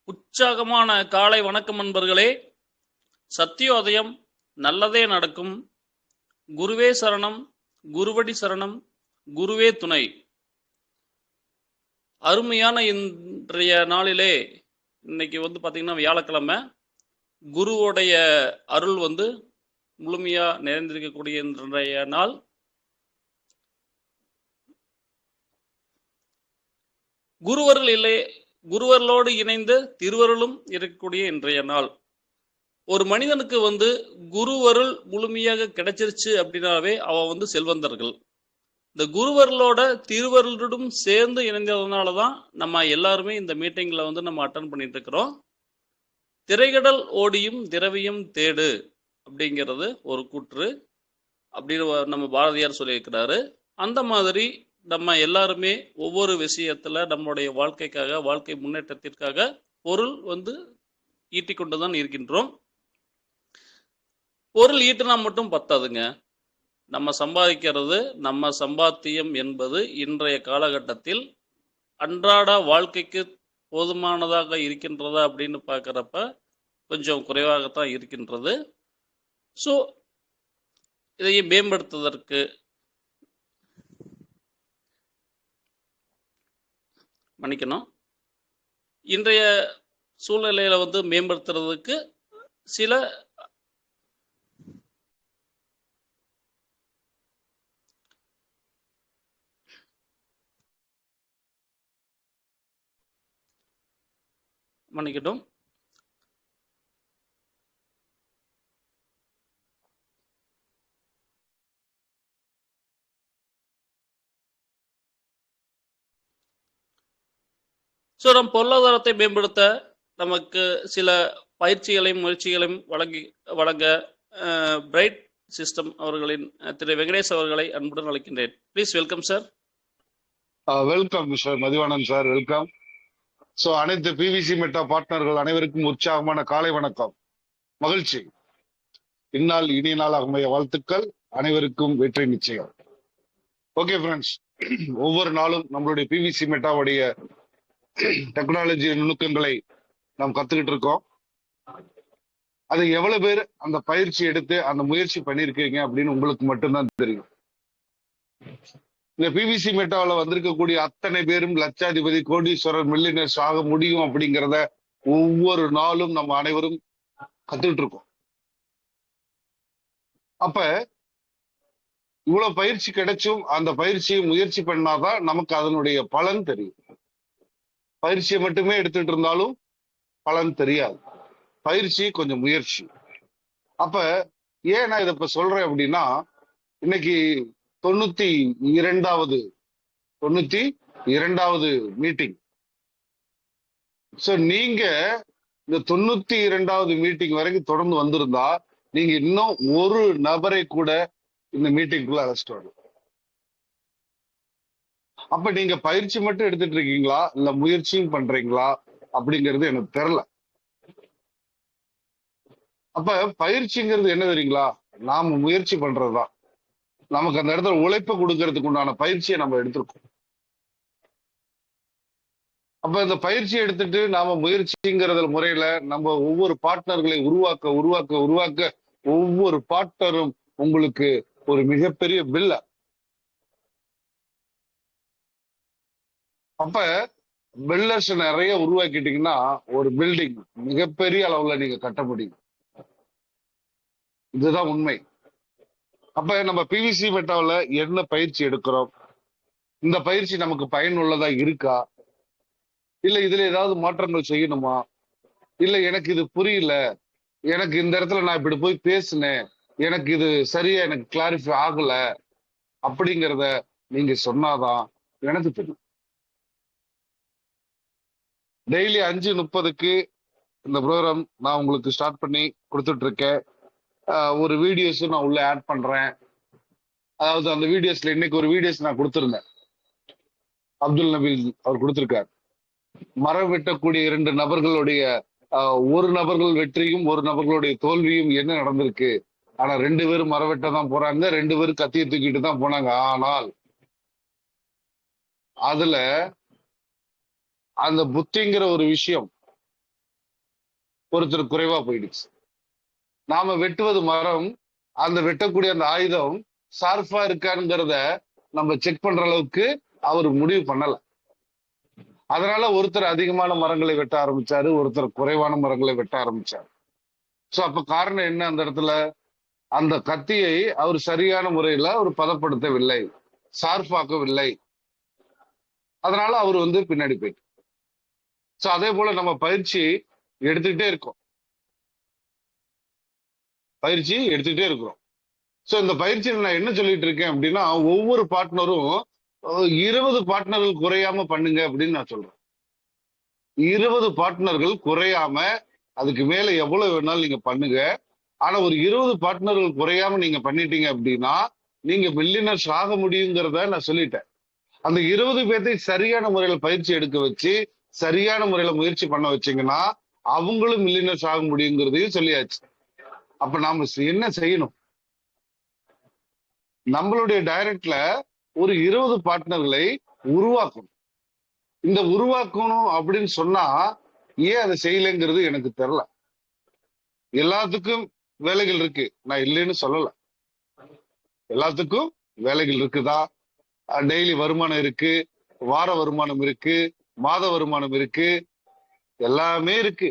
உற்சாகமான காலை வணக்கம் நண்பர்களே. சத்தியோதயம், நல்லதே நடக்கும், குருவே சரணம், குருவடி சரணம், குருவே துணை. அருமையான இன்றைய நாளிலே, இன்னைக்கு பார்த்தீங்கன்னா வியாழக்கிழமை, குருவோடைய அருள் முழுமையா நிறைந்திருக்கக்கூடிய இன்றைய நாள். குருவர்களோடு இணைந்து திருவருளும் இருக்கக்கூடிய இன்றைய நாள். ஒரு மனிதனுக்கு குருவருள் முழுமையாக கிடைச்சிருச்சு அப்படின்னாவே அவன் செல்வந்தர்கள். இந்த குருவர்களோட திருவருளுடன் சேர்ந்து இணைந்ததுனாலதான் நம்ம எல்லாருமே இந்த மீட்டிங்ல நம்ம அட்டன் பண்ணிட்டு இருக்கிறோம். திரைகடல் ஓடியும் திரவியம் தேடு அப்படிங்கிறது ஒரு கூற்று அப்படின்னு நம்ம பாரதியார் சொல்லியிருக்கிறாரு. அந்த மாதிரி நம்ம எல்லாருமே ஒவ்வொரு விஷயத்துல நம்மளுடைய வாழ்க்கைக்காக, வாழ்க்கை முன்னேற்றத்திற்காக பொருள் ஈட்டிக்கொண்டுதான் இருக்கின்றோம். பொருள் ஈட்டினா மட்டும் பத்தாதுங்க. நம்ம சம்பாதிக்கிறது, நம்ம சம்பாத்தியம் என்பது இன்றைய காலகட்டத்தில் அன்றாட வாழ்க்கைக்கு போதுமானதாக இருக்கின்றதா அப்படின்னு பார்க்குறப்ப கொஞ்சம் குறைவாகத்தான் இருக்கின்றது. ஸோ இதையே மேம்படுத்துவதற்கு இன்றைய சூழ்நிலையில மேம்படுத்துறதுக்கு சில மன்னிக்கட்டும். ஸோ நம் பொருளாதாரத்தை மேம்படுத்த நமக்கு சில பயிற்சிகளையும் முயற்சிகளையும் வழங்க பிரைட் சிஸ்டம் அவர்களின் திரு வெங்கடேஷ் அவர்களை அன்புடன் அழைக்கின்றேன். Please welcome sir. Welcome mister Mathivanan sir, welcome. So அனைத்து பிவிசி மெட்டா பார்ட்னர்கள் அனைவருக்கும் உற்சாகமான காலை வணக்கம். மகிழ்ச்சி. இந்நாள் இனிய நாள் அமைய வாழ்த்துக்கள். அனைவருக்கும் வெற்றி நிச்சயம். ஓகே ஃப்ரெண்ட்ஸ், ஒவ்வொரு நாளும் நம்மளுடைய பிவிசி மெட்டாவுடைய டெக்னாலஜி நுணுக்கங்களை நாம் கத்துக்கிட்டு இருக்கோம். அது எவ்வளவு பேர் அந்த பயிற்சி எடுத்து அந்த முயற்சி பண்ணிருக்கீங்க அப்படின்னு உங்களுக்கு மட்டும்தான் தெரியும். இந்த பிவிசி மெட்டாவில் வந்திருக்கக்கூடிய அத்தனை பேரும் லட்சாதிபதி, கோடீஸ்வரர், மில்லியனர்ஸ் ஆக முடியும் அப்படிங்கிறத ஒவ்வொரு நாளும் நம்ம அனைவரும் கத்துக்கிட்டு இருக்கோம். அப்ப இவ்வளவு பயிற்சி கிடைச்சும் அந்த பயிற்சியை முயற்சி பண்ணாதான் நமக்கு அதனுடைய பலன் தெரியும். பயிற்சியை மட்டுமே எடுத்துட்டு இருந்தாலும் பலன் தெரியாது. பயிற்சி கொஞ்சம் முயற்சி. அப்ப ஏன் நான் இதை இப்ப சொல்றேன் அப்படின்னா, இன்னைக்கு 92வது மீட்டிங். சோ நீங்க இந்த 92வது மீட்டிங் வரைக்கும் தொடர்ந்து வந்திருந்தா நீங்க இன்னும் ஒரு நபரை கூட இந்த மீட்டிங்குள்ள அழைச்சிட்டு வரலாம். அப்ப நீங்க பயிற்சி மட்டும் எடுத்துட்டு இருக்கீங்களா இல்ல முயற்சியும் பண்றீங்களா அப்படிங்கிறது எனக்கு தெரியல. அப்ப பயிற்சிங்கிறது என்ன தெரியுங்களா? நாம முயற்சி பண்றதுதான். நமக்கு அந்த இடத்துல உழைப்பை கொடுக்கறதுக்கு உண்டான பயிற்சியை நம்ம எடுத்திருக்கோம். அப்ப இந்த பயிற்சி எடுத்துட்டு நாம முயற்சிங்கிறது முறையில நம்ம ஒவ்வொரு பார்ட்னர்களை உருவாக்க ஒவ்வொரு பார்ட்னரும் உங்களுக்கு ஒரு மிகப்பெரிய பில்ல. அப்ப பில்டர்ஸ் நிறைய உருவாக்கிட்டீங்கன்னா ஒரு பில்டிங் மிகப்பெரிய அளவுல நீங்க கட்ட முடியும். இதுதான் உண்மை. அப்ப நம்ம பிவிசி மெட்டாவில் என்ன பயிற்சி எடுக்கிறோம், இந்த பயிற்சி நமக்கு பயனுள்ளதா இருக்கா, இல்ல இதுல ஏதாவது மாற்றங்கள் செய்யணுமா, இல்ல எனக்கு இது புரியல, எனக்கு இந்த இடத்துல நான் இப்படி போய் பேசினேன், எனக்கு இது சரியா எனக்கு கிளாரிஃபை ஆகல அப்படிங்கிறத நீங்க சொன்னாதான் எனக்கு தெரியும். டெய்லி 5:30க்கு இந்த ப்ரோக்ராம் நான் உங்களுக்கு ஸ்டார்ட் பண்ணி கொடுத்துட்டு இருக்கேன். ஒரு வீடியோஸும் நான் உள்ள ஆட் பண்றேன். அதாவது அந்த வீடியோஸ்ல இன்னைக்கு ஒரு வீடியோஸ் நான் கொடுத்துருந்தேன். அப்துல் நபீல் அவர் கொடுத்திருக்காரு. மரம் வெட்டக்கூடிய 2 நபர்களுடைய ஒரு நபர்கள் வெற்றியும் ஒரு நபர்களுடைய தோல்வியும் என்ன நடந்திருக்கு. ஆனா 2 பேரும் மரம் வெட்ட தான் போறாங்க, 2 பேரும் கத்தியை தூக்கிட்டு தான் போனாங்க. ஆனால் அதுல அந்த புத்திங்கிற ஒரு விஷயம் ஒருத்தர் குறைவா போயிடுச்சு. நாம வெட்டுவது மரம், அந்த வெட்டக்கூடிய அந்த ஆயுதம் ஷார்ப்பா இருக்காங்கிறத நம்ம செக் பண்ற அளவுக்கு அவர் முடிவு பண்ணல. அதனால ஒருத்தர் அதிகமான மரங்களை வெட்ட ஆரம்பிச்சாரு, ஒருத்தர் குறைவான மரங்களை வெட்ட ஆரம்பிச்சாரு. சோ அப்ப காரணம் என்ன? அந்த இடத்துல அந்த கத்தியை அவர் சரியான முறையில அவர் பதப்படுத்தவில்லை, ஷார்ப்பாக்கவில்லை. அதனால அவர் பின்னாடி போயிட்டு. சோ அதே போல நம்ம பயிற்சி எடுத்துக்கிட்டே இருக்கோம், பயிற்சி எடுத்துக்கிட்டே இருக்கிறோம். சோ இந்த பயிற்சியில் நான் என்ன சொல்லிட்டு இருக்கேன் அப்படின்னா, ஒவ்வொரு பார்ட்னரும் 20 பார்ட்னர்கள் குறையாம பண்ணுங்க அப்படின்னு நான் சொல்றேன். 20 பார்ட்னர்கள் குறையாம, அதுக்கு மேல எவ்வளவு வேணாலும் நீங்க பண்ணுங்க. ஆனா ஒரு 20 பார்ட்னர்கள் குறையாம நீங்க பண்ணிட்டீங்க அப்படின்னா நீங்க மில்லியனர்ஸ் ஆக முடியுங்கிறத நான் சொல்லிட்டேன். அந்த 20 பேர்த்தை சரியான முறையில பயிற்சி எடுக்க வச்சு சரியான முறையில முயற்சி பண்ண வச்சீங்கன்னா அவங்களும் மில்லியனர்ஸ் ஆக முடியுங்கிறதையும் சொல்லியாச்சு. அப்ப நாம என்ன செய்யணும்? நம்மளுடைய டைரக்ட்ல ஒரு 20 பார்ட்னர்களை உருவாக்கணும். இந்த உருவாக்கணும் அப்படின்னு சொன்னா ஏன் அதை செய்யலைங்கிறது எனக்கு தெரியல. எல்லாத்துக்கும் வேலைகள் இருக்கு, நான் இல்லைன்னு சொல்லல. எல்லாத்துக்கும் வேலைகள் இருக்குதா? டெய்லி வருமானம் இருக்கு, வார வருமானம் இருக்கு, மாத வருமானம் இருக்கு, எல்லாமே இருக்கு.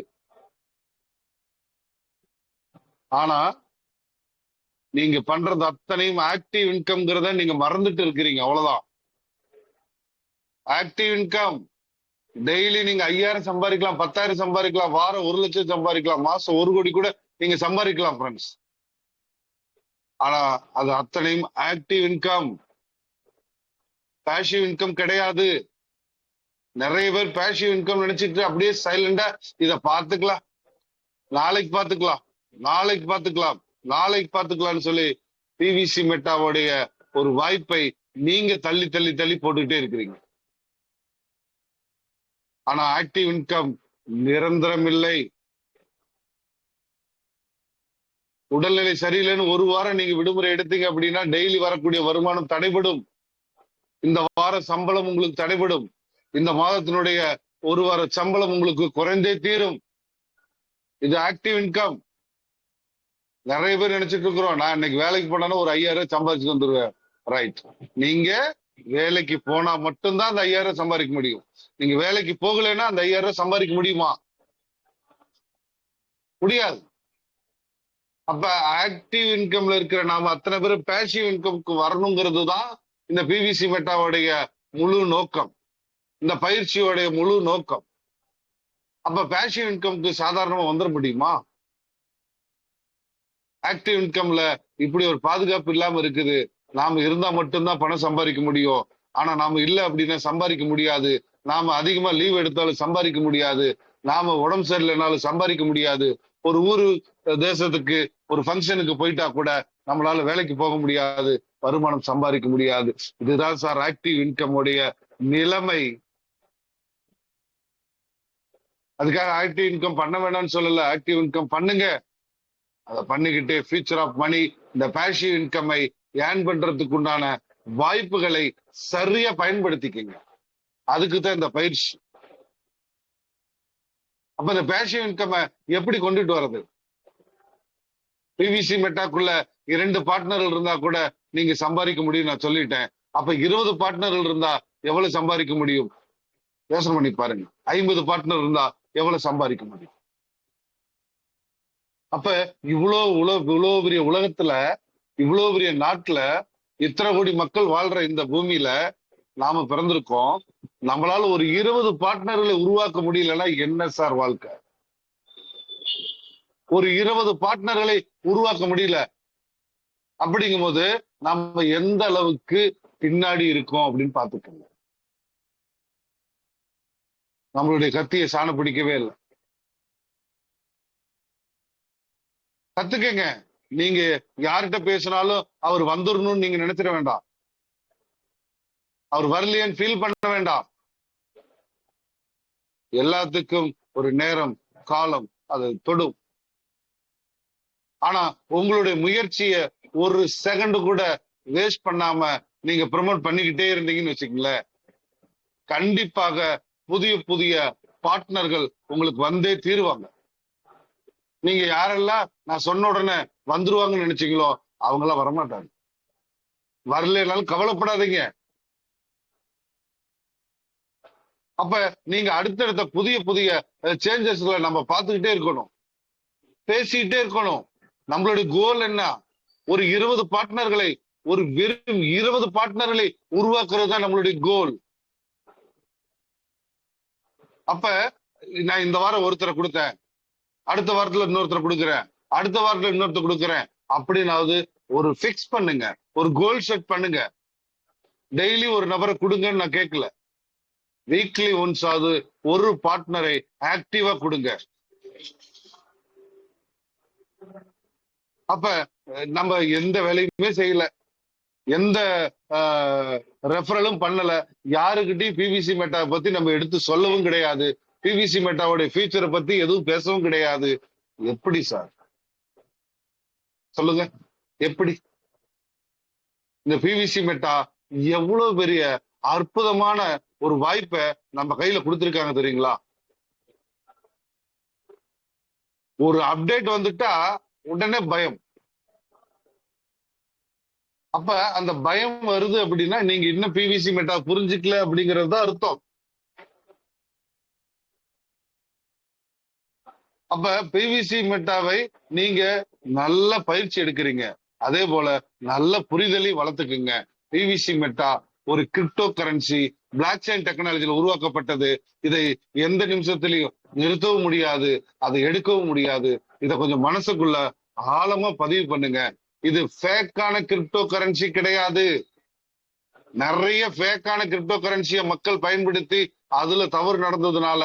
ஆனா நீங்க பண்றது அத்தனையும் ஆக்டிவ் இன்கம்ங்கிறத நீங்க மறந்துட்டு இருக்கிறீங்க, அவ்வளவுதான். ஆக்டிவ் இன்கம் டெய்லி நீங்க 5000 சம்பாதிக்கலாம், 10,000 சம்பாதிக்கலாம், வாரம் 1 லட்சம் சம்பாதிக்கலாம், மாசம் 1 கோடி கூட நீங்க சம்பாதிக்கலாம் ஃப்ரெண்ட்ஸ். ஆனா அது அத்தனையும் ஆக்டிவ் இன்கம், பேசிவ் இன்கம் கிடையாது. நிறைய பேர் பேசிவ் இன்கம் நினைச்சிட்டு அப்படியே சைலண்டா இத பாத்துக்கலாம், நாளைக்கு பாத்துக்கலாம், நாளைக்கு பாத்துக்கலாம், நாளைக்கு பாத்துக்கலாம்னு சொல்லி பிவிசி மெட்டாவுடைய ஒரு வாய்ப்பை நீங்க தள்ளி தள்ளி தள்ளி போட்டுக்கிட்டே இருக்கிறீங்க. ஆனா ஆக்டிவ் இன்கம் நிரந்தரம் இல்லை. உடல்நிலை சரியில்லைன்னு ஒரு வாரம் நீங்க விடுமுறை எடுத்தீங்க அப்படின்னா டெய்லி வரக்கூடிய வருமானம் தடைபடும். இந்த வார சம்பளம் உங்களுக்கு தடைபடும். இந்த மாதத்தினுடைய ஒரு வார சம்பளம் உங்களுக்கு குறைந்தே தீரும். இது ஆக்டிவ் இன்கம். நிறைய பேர் நினைச்சிட்டு இருக்கிறோம், நான் இன்னைக்கு வேலைக்கு போனா ஒரு 5000 சம்பாதிச்சு வந்துருவேன். ரைட், நீங்க வேலைக்கு போனா மட்டும்தான் அந்த 5000 சம்பாதிக்க முடியும். நீங்க வேலைக்கு போகலைன்னா அந்த 5000 சம்பாதிக்க முடியுமா? முடியாது. அப்ப ஆக்டிவ் இன்கம்ல இருக்கிற நாம அத்தனை பேர் பேசிவ் இன்கம்க்கு வரணுங்கிறது தான் இந்த பிவிசி மெட்டாவுடைய முழு நோக்கம், இந்த பயிற்சியோடைய முழு நோக்கம். அப்ப பேசிவ் இன்கம்க்கு சாதாரணமா வந்துட முடியுமா? ஆக்டிவ் இன்கம்ல இப்படி ஒரு பாதுகாப்பு இல்லாம இருக்குது. நாம இருந்தா மட்டும்தான் பணம் சம்பாதிக்க முடியும். ஆனா நாம இல்ல அப்படின்னா சம்பாதிக்க முடியாது. நாம அதிகமா லீவ் எடுத்தாலும் சம்பாதிக்க முடியாது. நாம உடம்பு சரியில்லைனாலும் சம்பாதிக்க முடியாது. ஒரு ஊரு தேசத்துக்கு ஒரு ஃபங்க்ஷனுக்கு போயிட்டா கூட நம்மளால வேலைக்கு போக முடியாது, வருமானம் சம்பாதிக்க முடியாது. இதுதான் சார் ஆக்டிவ் இன்கம் உடைய நிலைமை. அதுக்காக ஆக்டிவ் இன்கம் பண்ண வேணாம்னு சொல்லல, ஆக்டிவ் இன்கம் பண்ணுங்க. அதை பண்ணிக்கிட்டு ஃபியூச்சர் ஆஃப் மணி, இந்த பேசிவ் இன்கம்மை ஏர்ன் பண்றதுக்கு உண்டான வாய்ப்புகளை சரியா பயன்படுத்திக்கங்க. அதுக்கு தான் இந்த பயிற்சி. அப்ப இந்த பேசிவ் இன்கம் எப்படி கொண்டுட்டு வர்றது? பிவிசி மெட்டாக்குள்ள 2 பார்ட்னர்கள் இருந்தா கூட நீங்க சம்பாதிக்க முடியும் நான் சொல்லிட்டேன். அப்ப 20 பார்ட்னர்கள் இருந்தா எவ்வளவு சம்பாதிக்க முடியும்? யோசனை பண்ணி பாருங்க. 50 பார்ட்னர் இருந்தா எவ்வளவு சம்பாதிக்க முடியும்? அப்ப இவ்வளவு பெரிய உலகத்துல, இவ்வளவு பெரிய நாட்டுல, இத்தனை கோடி மக்கள் வாழ்ற இந்த பூமியில நாம பிறந்திருக்கோம். நம்மளால ஒரு 20 பார்ட்னர்களை உருவாக்க முடியலன்னா என்ன சார் வாழ்க்கை? ஒரு 20 பார்ட்னர்களை உருவாக்க முடியல அப்படிங்கும் போது நம்ம எந்த அளவுக்கு பின்னாடி இருக்கோம் அப்படின்னு பாத்துக்கோங்க. நம்மளுடைய கத்தியை சாண பிடிக்கவே இல்லை. கத்துக்கங்க. நீங்க யார்கிட்ட பேசினாலும் அவர் வந்துடணும்னு நீங்க நினைச்சிட வேண்டாம். அவர் வரலையேன்னு ஃபீல் பண்ண வேண்டாம். எல்லாத்துக்கும் ஒரு நேரம், காலம் அது தொடும். ஆனா உங்களுடைய முயற்சியை ஒரு செகண்ட் கூட வேஸ்ட் பண்ணாம நீங்க ப்ரமோட் பண்ணிக்கிட்டே இருந்தீங்கன்னு வச்சுக்கங்களேன், கண்டிப்பாக புதிய புதிய பார்ட்னர்கள் உங்களுக்கு வந்தே தீருவாங்க. நீங்க யாரெல்லாம் நான் சொன்ன உடனே வந்துருவாங்கன்னு நினைச்சீங்களோ அவங்களாம் வரமாட்டாங்க. வரலனாலும் கவலைப்படாதீங்க. அப்ப நீங்க அடுத்தடுத்த புதிய புதிய சேஞ்சஸ்களை நம்ம பார்த்துக்கிட்டே இருக்கணும், பேசிக்கிட்டே இருக்கணும். நம்மளுடைய கோல் என்ன? ஒரு 20 பார்ட்னர்களை, ஒரு வெறும் 20 பார்ட்னர்களை உருவாக்குறது தான் நம்மளுடைய கோல். அப்ப நான் இந்த வாரம் ஒருத்தரை கொடுத்தேன், அடுத்த வாரத்துல இன்னொருத்தரை கொடுக்குறேன், அடுத்த வாரத்துல இன்னொருத்தர் கொடுக்குறேன் அப்படின்னாவது ஒரு பிக்ஸ் பண்ணுங்க, ஒரு கோல் செட் பண்ணுங்க. டெய்லி ஒரு நபரை கொடுங்கன்னு நான் கேட்கல, வீக்லி ஒன்ஸ் ஆகுது ஒரு பார்ட்னரை ஆக்டிவா கொடுங்க. அப்ப நம்ம எந்த வேலையுமே செய்யல, எந்த ரெஃபரலும் பண்ணல, யாருக்கிட்டையும் பிவிசி மெட்டாவை பத்தி நம்ம எடுத்து சொல்லவும் கிடையாது, பிவிசி மெட்டாவோட ஃபியூச்சரை பத்தி எதுவும் பேசவும் கிடையாது. எப்படி சார் சொல்லுங்க? எப்படி? இந்த பிவிசி மெட்டா எவ்வளவு பெரிய அற்புதமான ஒரு வாய்ப்பை நம்ம கையில கொடுத்திருக்காங்க தெரியுங்களா? ஒரு அப்டேட் வந்துட்டா உடனே பயம். அப்ப அந்த பயம் வருது அப்படின்னா நீங்க இன்னும் பிவிசி மெட்டா புரிஞ்சுக்கல அப்படிங்கிறது தான் அர்த்தம். அப்ப பிவிசி மெட்டாவை நீங்க நல்ல பயிற்சி எடுக்கிறீங்க, அதே போல நல்ல புரிதலை வளர்த்துக்குங்க. பிவிசி மெட்டா ஒரு கிரிப்டோ கரன்சி, பிளாக் செயின் டெக்னாலஜியில உருவாக்கப்பட்டது. இதை எந்த நிமிஷத்திலையும் நிறுத்தவும் முடியாது, அதை எடுக்கவும் முடியாது. இதை கொஞ்சம் மனசுக்குள்ள ஆழமா பதிவு பண்ணுங்க. இது ஃபேக்கான கிரிப்டோ கரன்சி கிடையாது. நிறைய ஃபேக்கான கிரிப்டோ கரன்சியை மக்கள் பயன்படுத்தி அதுல தவறு நடந்ததுனால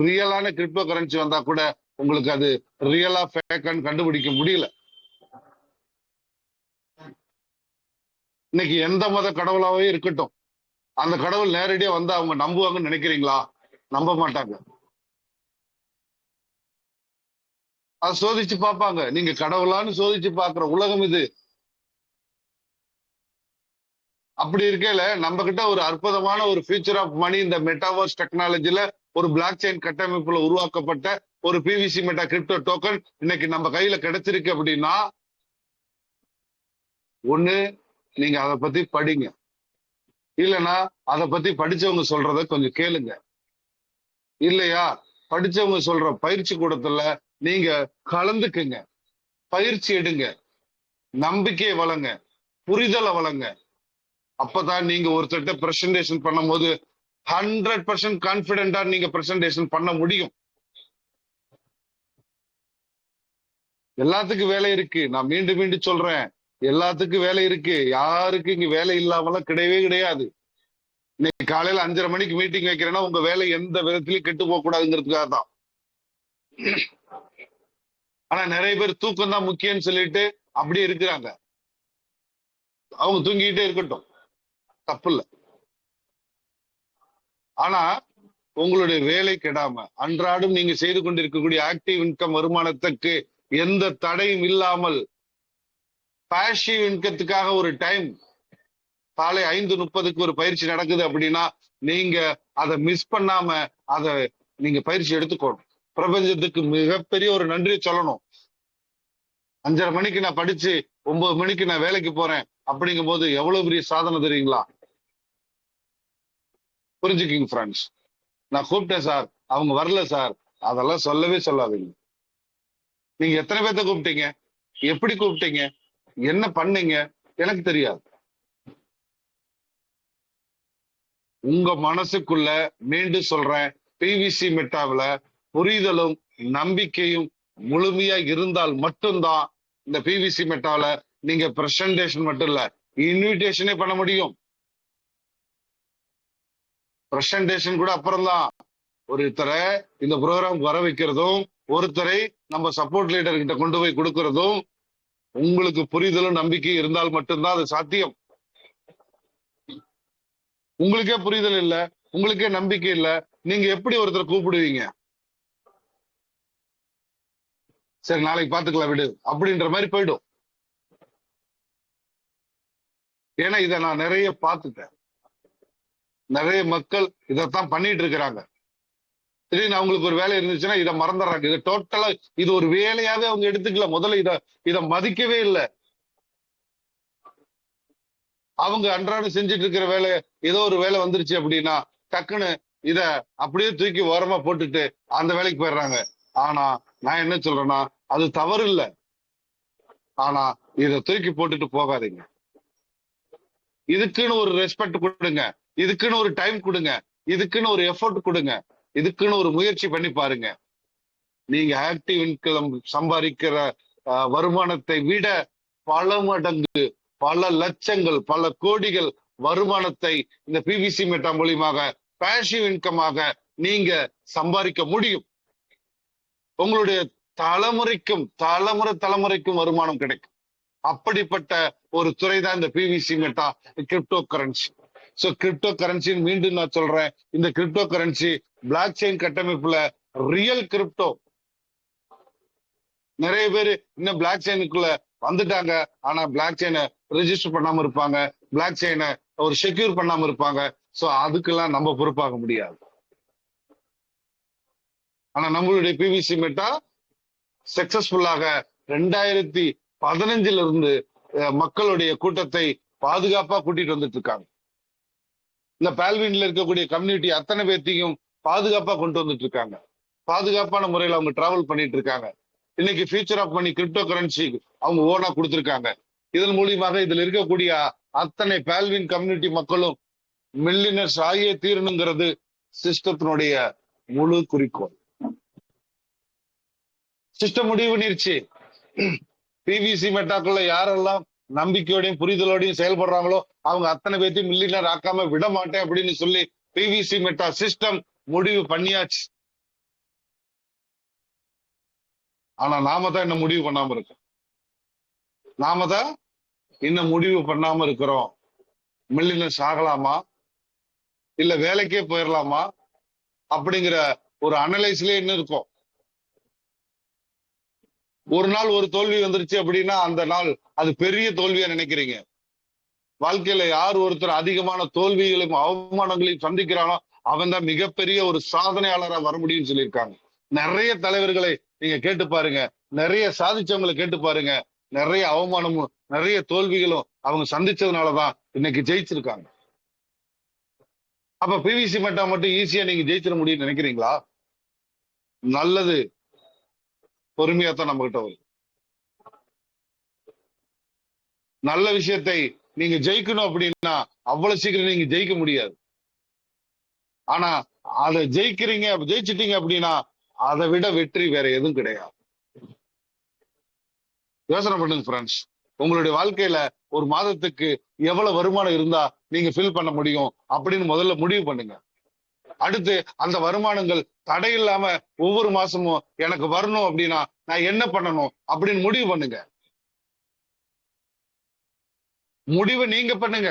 ரியலான கிரிப்டோ கரன்சி வந்தா கூட உங்களுக்கு அது ரியலா ஃபேக்கான்னு கண்டுபிடிக்க முடியல. இன்னைக்கு எந்த மத கடவுளாவே இருக்கட்டும், அந்த கடவுள் நேரடியா வந்து அவங்க நம்புவாங்கன்னு நினைக்கிறீங்களா? நம்ப மாட்டாங்க. அதை சோதிச்சு பார்ப்பாங்க. நீங்க கடவுளான்னு சோதிச்சு பார்க்கிற உலகம் இது. அப்படி இருக்கையில நம்ம கிட்ட ஒரு அற்புதமான ஒரு ஃபியூச்சர் ஆஃப் மணி இந்த மெட்டாவர்ஸ் டெக்னாலஜில ஒரு பிளாக் செயின் கட்டமைப்புல உருவாக்கப்பட்ட ஒரு பிவிசி மெட்டா கிரிப்டோ டோக்கன் இன்னைக்கு நம்ம கையில கிடைச்சிருக்கு அப்படின்னா, ஒண்ணு நீங்க அதை பத்தி படிங்க, இல்லைன்னா அதை பத்தி படிச்சவங்க சொல்றத கொஞ்சம் கேளுங்க, இல்லையா படிச்சவங்க சொல்ற பயிற்சி கூடத்துல நீங்க கலந்துக்குங்க, பயிற்சி எடுங்க, நம்பிக்கையை வளங்க, புரிதலை வளங்க. அப்பதான் நீங்க ஒருத்தட்ட பிரசன்டேஷன் பண்ணும் போது 100% கான்பிடென்டா நீங்க பிரசன்டேஷன் பண்ண முடியும். எல்லாத்துக்கும் வேலை இருக்கு, நான் மீண்டும் மீண்டும் சொல்றேன், எல்லாத்துக்கும் வேலை இருக்கு. யாருக்கு இங்க வேலை இல்லாமலாம் கிடையவே கிடையாது. இன்னைக்கு காலையில 5:30 மணிக்கு மீட்டிங் வைக்கிறேன்னா உங்க வேலை எந்த விதத்திலயும் கெட்டு போக கூடாதுங்கிறதுக்காக தான். ஆனா நிறைய பேர் தூக்கம் தான் முக்கியம்னு சொல்லிட்டு அப்படியே இருக்கிறாங்க. அவங்க தூங்கிட்டே இருக்கட்டும், தப்பு இல்லை. ஆனா உங்களுடைய வேலை கெடாம அன்றாடம் நீங்க செய்து கொண்டிருக்கக்கூடிய ஆக்டிவ் இன்கம் வருமானத்துக்கு எந்த தடையும் இல்லாமல் பாசிவ் இன்கத்துக்காக ஒரு டைம் காலை 5:30க்கு ஒரு பயிற்சி நடக்குது அப்படின்னா நீங்க அதை மிஸ் பண்ணாம அதை நீங்க பயிற்சி எடுத்துக்கணும். பிரபஞ்சத்துக்கு மிகப்பெரிய ஒரு நன்றியை சொல்லணும். 5:30 மணிக்கு நான் படிச்சு 9 மணிக்கு நான் வேலைக்கு போறேன் அப்படிங்கும் போது எவ்வளவு பெரிய சாதனை தெரியுங்களா? புரிஞ்சுக்கிங்க ஃப்ரெண்ட்ஸ். நான் கூப்பிட்டேன் சார், அவங்க வரல சார், அதெல்லாம் சொல்லவே சொல்லாதீங்க. நீங்க எத்தனை பேர்த்த கூப்பிட்டீங்க, எப்படி கூப்பிட்டீங்க, என்ன பண்ணீங்க எனக்கு தெரியாது. உங்க மனசுக்குள்ள மீண்டும் சொல்றேன், பிவிசி மெட்டாவில புரிதலும் நம்பிக்கையும் முழுமையா இருந்தால் மட்டும்தான் இந்த பிவிசி மெட்டாவில நீங்க பிரசன்டேஷன் மட்டும் இல்ல, இன்விடேஷனே பண்ண முடியும். பிரசன்டேஷன் கூட அப்புறம் தான். ஒருத்தரை இந்த ப்ரோக்ராம் வர வைக்கிறதும் ஒருத்தரை நம்ம சப்போர்ட் லீடர் கிட்ட கொண்டு போய் கொடுக்கறதும் உங்களுக்கு புரிதலும் நம்பிக்கை இருந்தால் மட்டும்தான் அது சாத்தியம். உங்களுக்கே புரிதல் இல்ல, உங்களுக்கே நம்பிக்கை இல்ல, நீங்க எப்படி ஒருத்தரை கூப்பிடுவீங்க? சரி நாளைக்கு பாத்துக்கலாம் விடு அப்படின்ற மாதிரி போயிடும். ஏன்னா இதை நான் நிறைய பார்த்துட்டேன். நிறைய மக்கள் இதைத்தான் பண்ணிட்டு இருக்கிறாங்க. திடீர்னு அவங்களுக்கு ஒரு வேலை இருந்துச்சுன்னா இதை மறந்துடுறாங்க. இது டோட்டலா இது ஒரு வேலையாவே அவங்க எடுத்துக்கல. முதல்ல இத மதிக்கவே இல்லை. அவங்க அன்றாடம் செஞ்சுட்டு இருக்கிற வேலை, ஏதோ ஒரு வேலை வந்துருச்சு அப்படின்னா டக்குன்னு இத அப்படியே தூக்கி ஓரமா போட்டுட்டு அந்த வேலைக்கு போயிடுறாங்க. ஆனா நான் என்ன சொல்றேன்னா, அது தவறு இல்லை. ஆனா இத தூக்கி போட்டுட்டு போகாதீங்க. இதுக்குன்னு ஒரு ரெஸ்பெக்ட் கொடுங்க, இதுக்குன்னு ஒரு டைம் கொடுங்க, இதுக்குன்னு ஒரு எஃபோர்ட் கொடுங்க, இதுக்குன்னு ஒரு முயற்சி பண்ணி பாருங்க. நீங்க ஆக்டிவ் இன்கம் சம்பாதிக்கிற வருமானத்தை விட பல மடங்கு, பல லட்சங்கள், பல கோடிகள் வருமானத்தை இந்த பிவிசி மெட்டா மூலியமாக பேசிவ் இன்கமாக நீங்க சம்பாதிக்க முடியும். உங்களுடைய தலைமுறைக்கும் வருமானம் கிடைக்கும். அப்படிப்பட்ட ஒரு துறை தான் இந்த PVC meta crypto currency. So crypto currency மீண்டும் நான் சொல்றேன், இந்த கிரிப்டோ கரன்சி பிளாக் செயின் கட்டமைப்புல ரியல் கிரிப்டோ. நிறைய பேர் இன்னும் பிளாக் செயினுக்குள்ள வந்துட்டாங்க, ஆனா பிளாக் செயினை ரெஜிஸ்டர் பண்ணாம இருப்பாங்க, பிளாக் செயினை ஒரு செக்யூர் பண்ணாம இருப்பாங்க. சோ அதுக்கெல்லாம் நம்ம பொறுப்பாக முடியாது. ஆனா நம்மளுடைய பிவிசி மெட்டா சக்சஸ்ஃபுல்லாக 2015 இருந்து மக்களுடைய கூட்டத்தை பாதுகாப்பா கூட்டிட்டு வந்துட்டு இருக்காங்க. இந்த பால்வின்ல இருக்கக்கூடிய கம்யூனிட்டி அத்தனை பேர்த்தையும் பாதுகாப்பா கொண்டு வந்துட்டு இருக்காங்க. பாதுகாப்பான முறையில் அவங்க டிராவல் பண்ணிட்டு இருக்காங்க. இன்னைக்கு future of money cryptocurrency அவங்க ஓனா கொடுத்திருக்காங்க. இதன் மூலியமாக இதுல இருக்கக்கூடிய அத்தனை பால்வின் கம்யூனிட்டி மக்களும் மில்லியனர்ஸ் ஆகிய தீரணுங்கிறது சிஸ்டத்தினுடைய முழு குறிக்கோள். சிஸ்டம் முடிவு பண்ணிருச்சு. பிவிசி மெட்டாக்குள்ள யாரெல்லாம் நம்பிக்கையோடையும் புரிதலோடையும் செயல்படுறாங்களோ அவங்க அத்தனை பேர்த்தையும் மில்லியனர் ஆக்காம விட மாட்டேன் அப்படின்னு சொல்லி பிவிசி மெட்டா சிஸ்டம் முடிவு பண்ணியாச்சு. ஆனா நாம தான் இன்னும் முடிவு பண்ணாம இருக்கோம். மில்லியனர்ஸ் ஆகலாமா இல்ல வேலைக்கே போயிடலாமா அப்படிங்கிற ஒரு அனலைஸ்லயே இன்னும் இருக்கும். ஒரு நாள் ஒரு தோல்வி வந்துருச்சு அப்படின்னா அந்த நாள் அது பெரிய தோல்வியா நினைக்கிறீங்க. வாழ்க்கையில யார் ஒருத்தர் அதிகமான தோல்விகளையும் அவமானங்களையும் சந்திக்கிறானோ அவன் தான் மிகப்பெரிய ஒரு சாதனையாளரா வர முடியும்னு சொல்லியிருக்காங்க. நிறைய தலைவர்களை நீங்க கேட்டு பாருங்க, நிறைய சாதிச்சவங்களை கேட்டு பாருங்க, நிறைய அவமானமும் நிறைய தோல்விகளும் அவங்க சந்திச்சதுனாலதான் இன்னைக்கு ஜெயிச்சிருக்காங்க. அப்ப பிவிசி மெட்டா மட்டும் ஈஸியா நீங்க ஜெயிச்சிட முடியும்னு நினைக்கிறீங்களா? நல்லது பொறுமையாத்தான் நம்ம கிட்ட வரும். நல்ல விஷயத்தை நீங்க ஜெயிக்கணும் அப்படின்னா அவ்வளவு சீக்கிரம் நீங்க ஜெயிக்க முடியாது. ஆனா அதை ஜெயிச்சிட்டீங்க அப்படின்னா அதை விட வெற்றி வேற எதுவும் கிடையாது. யோசனை பண்ணுங்க ஃப்ரெண்ட்ஸ். உங்களுடைய வாழ்க்கையில ஒரு மாதத்துக்கு எவ்வளவு வருமானம் இருந்தா நீங்க ஃபில் பண்ண முடியும் அப்படின்னு முதல்ல முடிவு பண்ணுங்க. அடுத்து அந்த வருமானங்கள் தடையில்லாம ஒவ்வொரு மாசமும் எனக்கு வரணும் அப்படின்னா நான் என்ன பண்ணணும் அப்படின்னு முடிவு பண்ணுங்க. முடிவை நீங்க பண்ணுங்க,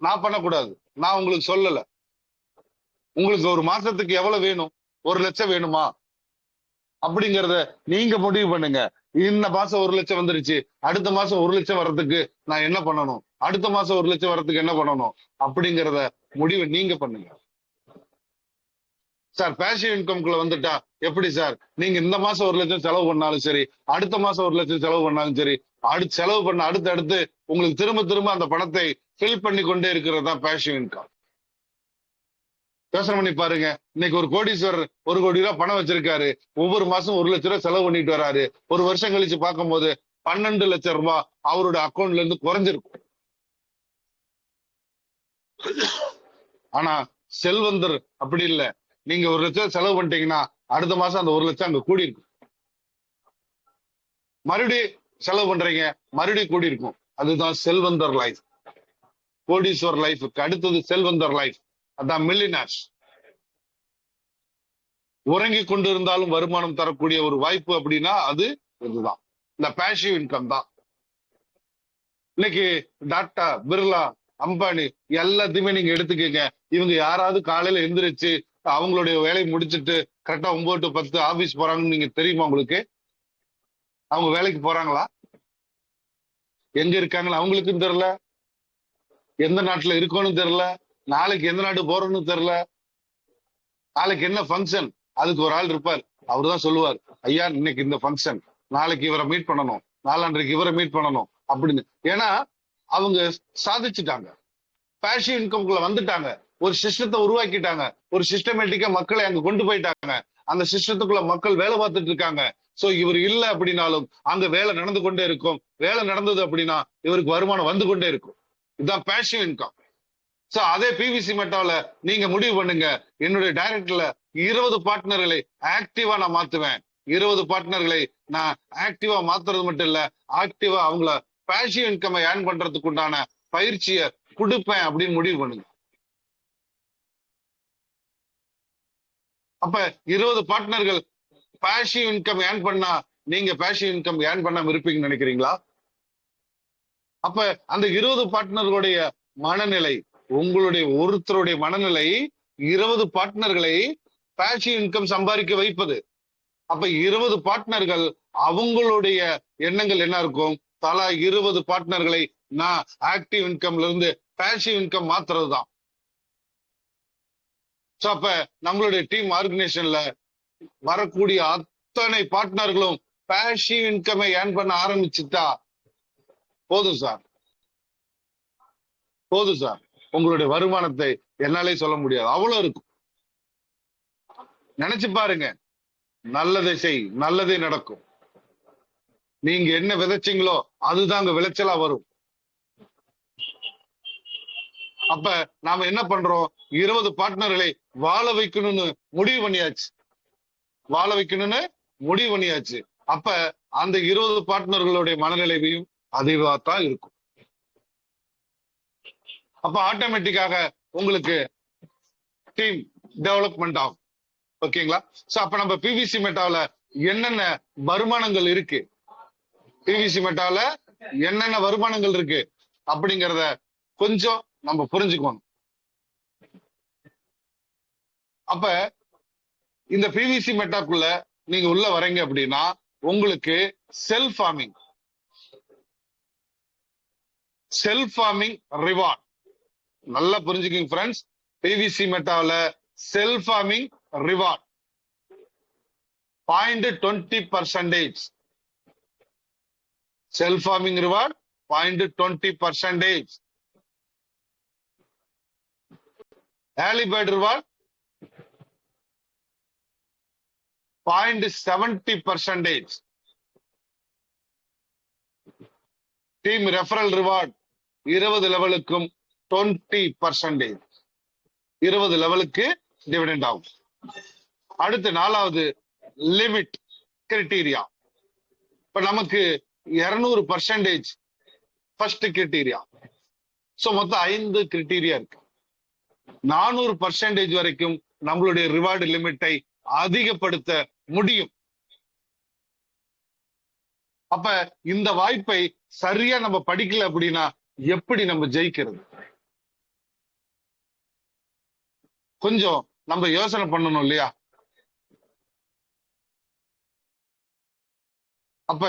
நான் பண்ணக்கூடாது. நான் உங்களுக்கு சொல்லல. உங்களுக்கு ஒரு மாசத்துக்கு எவ்வளவு வேணும், 1 லட்சம் வேணுமா அப்படிங்கறத நீங்க முடிவு பண்ணுங்க. இந்த மாசம் 1 லட்சம் வந்துருச்சு, அடுத்த மாசம் 1 லட்சம் வர்றதுக்கு நான் என்ன பண்ணணும், அடுத்த மாசம் 1 லட்சம் வர்றதுக்கு என்ன பண்ணணும் அப்படிங்கறத முடிவை நீங்க பண்ணுங்க. சார் பேசிவ் இன்கம்குள்ள வந்துட்டா எப்படி சார்? நீங்க இந்த மாசம் 1 லட்சம் செலவு பண்ணாலும் சரி, அடுத்த மாசம் 1 லட்சம் செலவு பண்ணாலும் சரி, செலவு பண்ண அடுத்து உங்களுக்கு திரும்ப திரும்ப அந்த பணத்தை ஃபில் பண்ணி கொண்டே இருக்கிறது தான் பேசிவ் இன்கம். யோசனை பண்ணி பாருங்க. இன்னைக்கு ஒரு கோடீஸ்வரர் 1 கோடி ரூபாய் பணம் வச்சிருக்காரு, ஒவ்வொரு மாசம் 1 லட்சம் ரூபாய் செலவு பண்ணிட்டு வராரு. ஒரு வருஷம் கழிச்சு பார்க்கும்போது 12 லட்சம் ரூபாய் அவரோட அக்கௌண்ட்ல இருந்து குறைஞ்சிருக்கும். ஆனா செல்வந்தர் அப்படி இல்லை. நீங்க 1 லட்சம் செலவு பண்ணிட்டீங்கன்னா அடுத்த மாசம் அந்த 1 லட்சம் அங்க கூடி இருக்கும். மறுபடியும் செலவு பண்றீங்க, மறுபடியும் கூடி இருக்கும். அதுதான் செல்வந்தர் லைஃப். கோடீஸ்வர் லைஃப்க்கு அடுத்தது செல்வந்தர் லைஃப். அதான் மில்லியனர்ஸ். உறங்கி கொண்டு இருந்தாலும் வருமானம் தரக்கூடிய ஒரு வாய்ப்பு அப்படின்னா அது இதுதான், இந்த பேசிவ் இன்கம் தான். இன்னைக்கு டாட்டா, பிர்லா, அம்பானி எல்லாத்தையுமே நீங்க எடுத்துக்கங்க. இவங்க யாராவது காலையில எந்திரிச்சு அவங்களுடைய வேலையை முடிச்சுட்டு கரெக்டா 9 to 10 ஆபீஸ் போறாங்கன்னு நீங்க தெரியுமா உங்களுக்கு? அவங்க வேலைக்கு போறாங்களா? எங்க இருக்காங்களா அவங்களுக்கும் தெரியல, எந்த நாட்டுல இருக்கோன்னு தெரியல, நாளைக்கு எந்த நாடு போறோம்னு தெரியல. நாளைக்கு என்ன ஃபங்க்ஷன், அதுக்கு ஒரு ஆள் இருப்பார். அவர் தான் சொல்லுவார், ஐயா இன்னைக்கு இந்த ஃபங்க்ஷன், நாளைக்கு இவரை மீட் பண்ணணும், நாளான்றைக்கு இவரை மீட் பண்ணணும் அப்படின்னு. ஏன்னா அவங்க சாதிச்சுட்டாங்க, பேசிவ் இன்கம்குள்ள வந்துட்டாங்க, ஒரு சிஸ்டத்தை உருவாக்கிட்டாங்க, ஒரு சிஸ்டமேட்டிக்கா மக்களை அங்க கொண்டு போயிட்டாங்க, அந்த சிஸ்டத்துக்குள்ள மக்கள் வேலை பார்த்துட்டு இருக்காங்க. சோ இவர் இல்ல அப்படின்னாலும் அங்க வேலை நடந்து கொண்டே இருக்கும். வேலை நடந்தது அப்படின்னா இவருக்கு வருமானம் வந்து கொண்டே இருக்கும். இதுதான் பேசிவ் இன்கம். சோ அதே பிவிசி மெட்டால நீங்க முடிவு பண்ணுங்க, என்னுடைய டைரக்டர்ல 20 பார்ட்னர்களை ஆக்டிவா நான் மாத்துவேன். 20 பார்ட்னர்களை நான் ஆக்டிவா மாத்துறது மட்டும் இல்ல, ஆக்டிவா அவங்கள பேசிவ் இன்கம் ஏர்ன் பண்றதுக்கு உண்டான பயிற்சியை கொடுப்பேன் அப்படின்னு முடிவு பண்ணுங்க. அப்ப 20 பார்ட்னர்கள் பேசிவ் இன்கம் ஏர்ன் பண்ணா நீங்க பேசிவ் இன்கம் ஏர்ன் பண்ணாம இருப்பீங்கன்னு நினைக்கிறீங்களா? அப்ப அந்த 20 பார்ட்னர்களுடைய மனநிலை, உங்களுடைய ஒருத்தருடைய மனநிலை 20 பார்ட்னர்களை பேசிவ் இன்கம் சம்பாதிக்க வைப்பது. அப்ப 20 பார்ட்னர்கள் அவங்களுடைய எண்ணங்கள் என்ன இருக்கும்? தலா 20 பார்ட்னர்களை நான் ஆக்டிவ் இன்கம்ல இருந்து பேசிவ் இன்கம் மாத்துறது தான். அப்ப நம்மளுடைய டீம் ஆர்கனைசேஷன்ல வரக்கூடிய அத்தனை பார்ட்னர்களும் பேசிவ் இன்கம் ஏர்ன் பண்ண ஆரம்பிச்சுட்டா போதும் சார், போதும் சார். உங்களுடைய வருமானத்தை என்னாலே சொல்ல முடியாது, அவ்வளவு இருக்கும். நினைச்சு பாருங்க, நல்லதை செய், நல்லதே நடக்கும். நீங்க என்ன விதைச்சீங்களோ அதுதாங்க விளைச்சலா வரும். அப்ப நாம என்ன பண்றோம்? 20 பார்ட்னர்களை வாழ வைக்கணும்னு முடிவு பண்ணியாச்சு, வாழ வைக்கணும்னு முடிவு பண்ணியாச்சு. அப்ப அந்த 20 பார்ட்னர்களுடைய மனநிலையும் அதுவா தான் இருக்கும். அப்ப ஆட்டோமேட்டிக்காக உங்களுக்கு டீம் டெவலப்மெண்ட் ஆகும். ஓகேங்களா? சோ அப்ப நம்ம பிவிசி மெட்டால என்னென்ன வருமானங்கள் இருக்கு, பிவிசி மெட்டால என்னென்ன வருமானங்கள் இருக்கு அப்படிங்கறத கொஞ்சம் நம்ம புரிஞ்சுக்கணும். அப்ப இந்த பிவிசி மெட்டாக்குள்ள நீங்க உள்ள வரீங்க அப்படின்னா உங்களுக்கு self farming, self farming reward நல்லா புரிஞ்சுக்கங்க ஃப்ரெண்ட்ஸ். பிவிசி மெட்டால self farming reward 0.20%, self farming reward 0.20%, early bird reward 0.70%, team referral reward 20 லெவலுக்கும் 20%, 20 லெவலுக்கு டிவிடெண்ட் ஆகும். அடுத்து 4வது லிமிட் கிரைட்டீரியா. இப்ப நமக்கு 200% ஃபர்ஸ்ட் கிரைட்டீரியா. சோ மொத்தம் 5 கிரைட்டீரியா இருக்கு. 400% வரைக்கும் நம்மளுடைய ரிவார்டு லிமிட்டை அதிகப்படுத்த முடியும். அப்ப இந்த வாய்ப்பை சரியா நம்ம படிக்கல அப்படின்னா எப்படி நம்ம ஜெயிக்கிறது? கொஞ்சம் நம்ம யோசனை பண்ணணும் இல்லையா? அப்ப